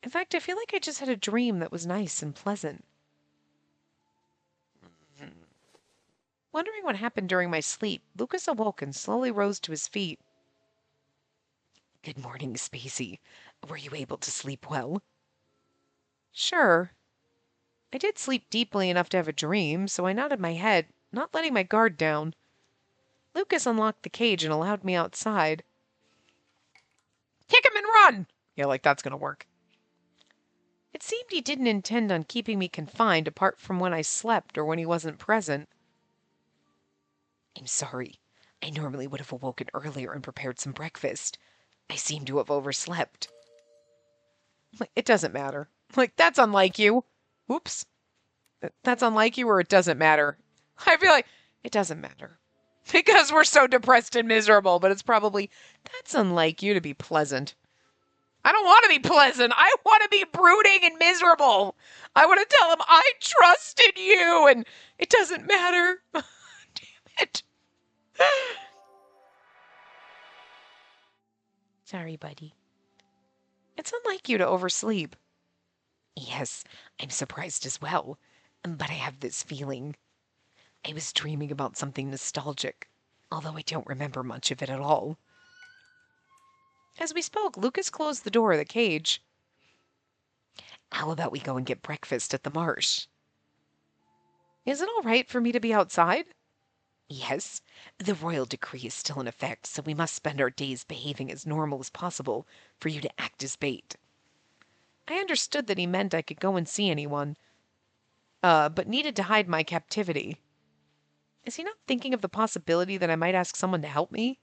In fact, I feel like I just had a dream that was nice and pleasant. Wondering what happened during my sleep, Lucas awoke and slowly rose to his feet. Good morning, Spacey. Were you able to sleep well? Sure. I did sleep deeply enough to have a dream, so I nodded my head, not letting my guard down. Lucas unlocked the cage and allowed me outside. Kick him and run! Yeah, like that's gonna work. It seemed he didn't intend on keeping me confined apart from when I slept or when he wasn't present. I'm sorry. I normally would have awoken earlier and prepared some breakfast. I seem to have overslept. It doesn't matter. That's unlike you. Oops. That's unlike you, or it doesn't matter. I feel like it doesn't matter. Because we're so depressed and miserable, but it's probably, that's unlike you to be pleasant. I don't want to be pleasant. I want to be brooding and miserable. I want to tell him I trusted you, and it doesn't matter. Damn it. Sorry, buddy. It's unlike you to oversleep. Yes, I'm surprised as well, but I have this feeling. I was dreaming about something nostalgic, although I don't remember much of it at all. As we spoke, Lucas closed the door of the cage. How about we go and get breakfast at the marsh? Is it all right for me to be outside? Yes, the royal decree is still in effect, so we must spend our days behaving as normal as possible for you to act as bait. I understood that he meant I could go and see anyone, but needed to hide my captivity. Is he not thinking of the possibility that I might ask someone to help me?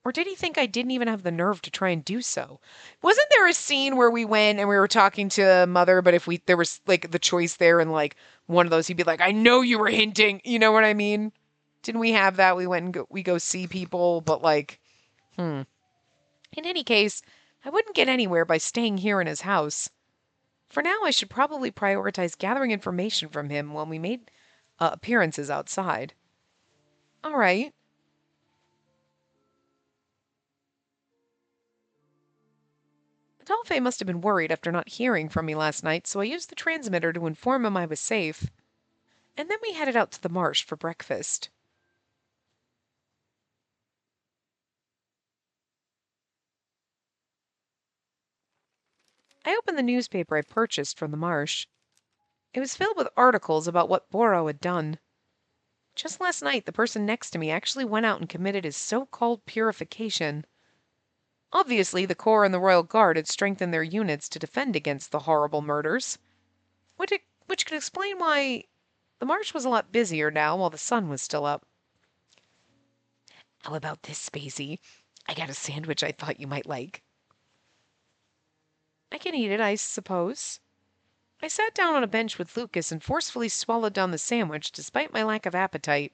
Or did he think I didn't even have the nerve to try and do so? Wasn't there a scene where we went and we were talking to Mother, but if there was the choice there and one of those, he'd be like, I know you were hinting. You know what I mean? Didn't we have that? We went and we go see people, but In any case, I wouldn't get anywhere by staying here in his house. For now, I should probably prioritize gathering information from him when we made appearances outside. All right. Adolphe must have been worried after not hearing from me last night, so I used the transmitter to inform him I was safe. And then we headed out to the marsh for breakfast. I opened the newspaper I purchased from the marsh. It was filled with articles about what Boro had done. Just last night, the person next to me actually went out and committed his so-called purification. Obviously, the Corps and the Royal Guard had strengthened their units to defend against the horrible murders, which could explain why the marsh was a lot busier now while the sun was still up. How about this, Spacey? I got a sandwich I thought you might like. I can eat it, I suppose. I sat down on a bench with Lucas and forcefully swallowed down the sandwich despite my lack of appetite.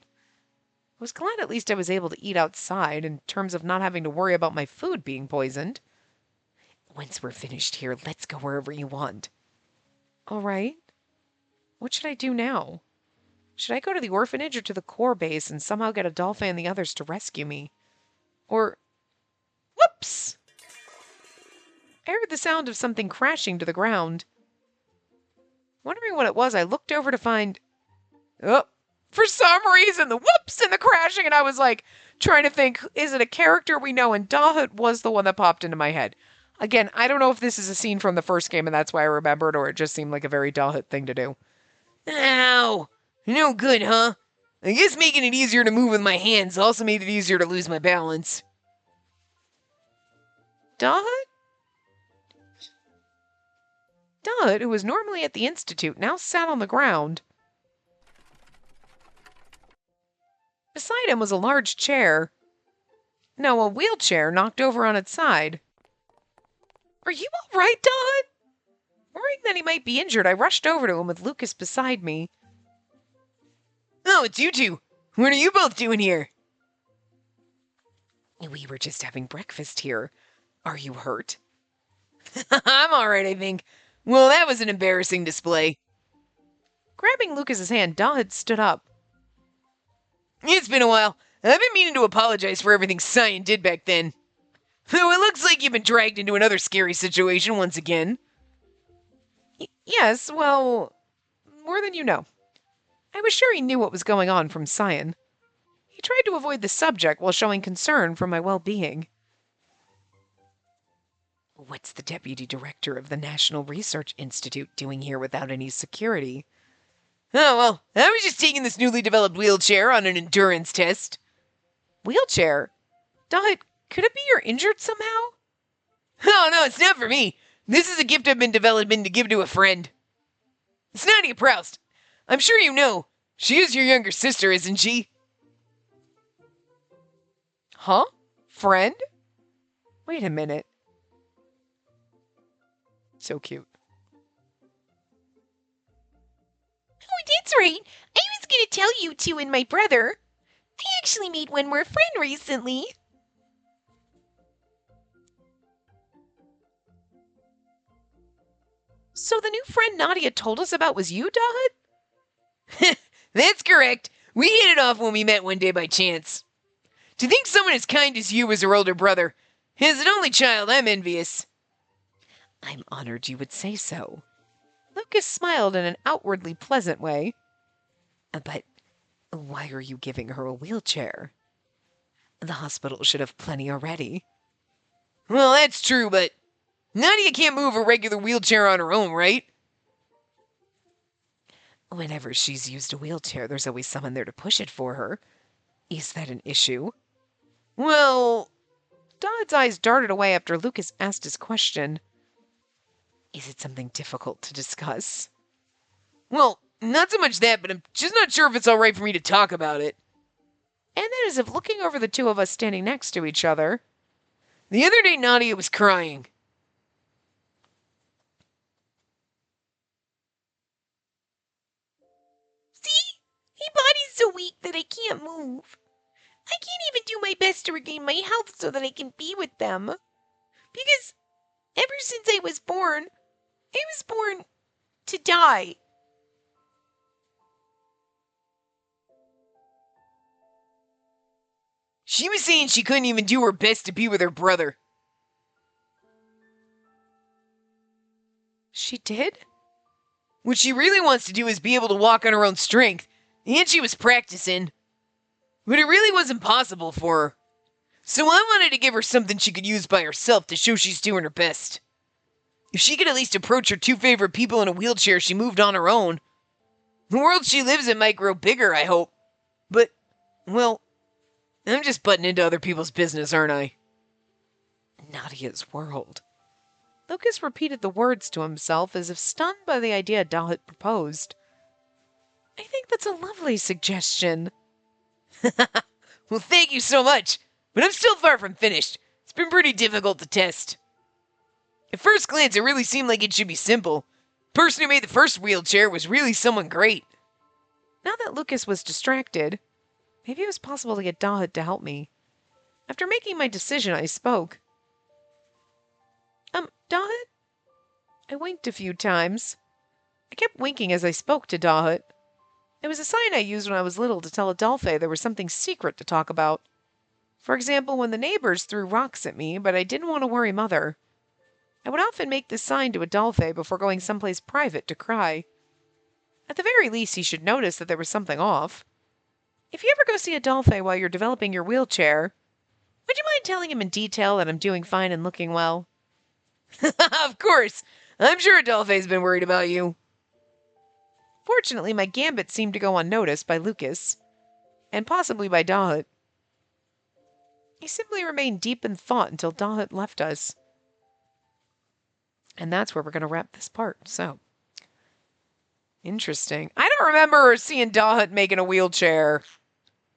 I was glad at least I was able to eat outside in terms of not having to worry about my food being poisoned. Once we're finished here, let's go wherever you want. All right. What should I do now? Should I go to the orphanage or to the core base and somehow get Adolphe and the others to rescue me? Or... Whoops! I heard the sound of something crashing to the ground. Wondering what it was, I looked over to find... Oh! For some reason, the whoops and the crashing, and I was trying to think, is it a character we know? And Dahut was the one that popped into my head. Again, I don't know if this is a scene from the first game and that's why I remembered, or it just seemed like a very Dahut thing to do. Ow! No good, huh? I guess making it easier to move with my hands also made it easier to lose my balance. Dahut? Dahut, who was normally at the Institute, now sat on the ground. Beside him was a large chair. No, a wheelchair knocked over on its side. Are you all right, Dahut? Worrying that he might be injured, I rushed over to him with Lucas beside me. Oh, it's you two. What are you both doing here? We were just having breakfast here. Are you hurt? I'm all right, I think. Well, that was an embarrassing display. Grabbing Lucas's hand, Dahut stood up. It's been a while. I've been meaning to apologize for everything Cyan did back then. Though it looks like you've been dragged into another scary situation once again. Yes, well, more than you know. I was sure he knew what was going on from Cyan. He tried to avoid the subject while showing concern for my well-being. What's the deputy director of the National Research Institute doing here without any security? Oh, well, I was just taking this newly developed wheelchair on an endurance test. Wheelchair? Dot, could it be you're injured somehow? Oh, no, it's not for me. This is a gift I've been developing to give to a friend. It's Nadia Proust. I'm sure you know. She is your younger sister, isn't she? Huh? Friend? Wait a minute. So cute. Oh, that's right. I was going to tell you two and my brother. I actually made one more friend recently. So the new friend Nadia told us about was you, Dot? That's correct. We hit it off when we met one day by chance. To think someone as kind as you was her older brother. As an only child, I'm envious. I'm honored you would say so. Lucas smiled in an outwardly pleasant way. But why are you giving her a wheelchair? The hospital should have plenty already. Well, that's true, but Nadia can't move a regular wheelchair on her own, right? Whenever she's used a wheelchair, there's always someone there to push it for her. Is that an issue? Well, Dodd's eyes darted away after Lucas asked his question. Is it something difficult to discuss? Well, not so much that, but I'm just not sure if it's all right for me to talk about it. And then, as if looking over the two of us standing next to each other, the other day Nadia was crying. See? My body's so weak that I can't move. I can't even do my best to regain my health so that I can be with them. Because ever since I was born to die. She was saying she couldn't even do her best to be with her brother. She did? What she really wants to do is be able to walk on her own strength, and she was practicing. But it really wasn't possible for her. So I wanted to give her something she could use by herself to show she's doing her best. If she could at least approach her two favorite people in a wheelchair she moved on her own, the world she lives in might grow bigger, I hope. But, well, I'm just butting into other people's business, aren't I? Nadia's world. Lucas repeated the words to himself as if stunned by the idea Dal had proposed. I think that's a lovely suggestion. Well, thank you so much, but I'm still far from finished. It's been pretty difficult to test. At first glance, it really seemed like it should be simple. The person who made the first wheelchair was really someone great. Now that Lucas was distracted, maybe it was possible to get Dahed to help me. After making my decision, I spoke. Dahed? I winked a few times. I kept winking as I spoke to Dahed. It was a sign I used when I was little to tell Adolphe there was something secret to talk about. For example, when the neighbors threw rocks at me, but I didn't want to worry Mother. I would often make this sign to Adolphe before going someplace private to cry. At the very least, he should notice that there was something off. If you ever go see Adolphe while you're developing your wheelchair, would you mind telling him in detail that I'm doing fine and looking well? Of course! I'm sure Adolphe's been worried about you. Fortunately, my gambit seemed to go unnoticed by Lucas, and possibly by Dahed. He simply remained deep in thought until Dahed left us. And that's where we're going to wrap this part, so. Interesting. I don't remember seeing Dahed making a wheelchair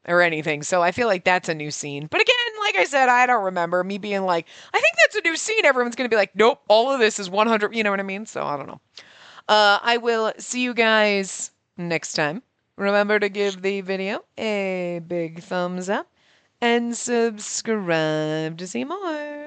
or anything, so I feel like that's a new scene. But again, like I said, I don't remember me being like, I think that's a new scene. Everyone's going to be like, nope, all of this is 100, you know what I mean? So I don't know. I will see you guys next time. Remember to give the video a big thumbs up and subscribe to see more.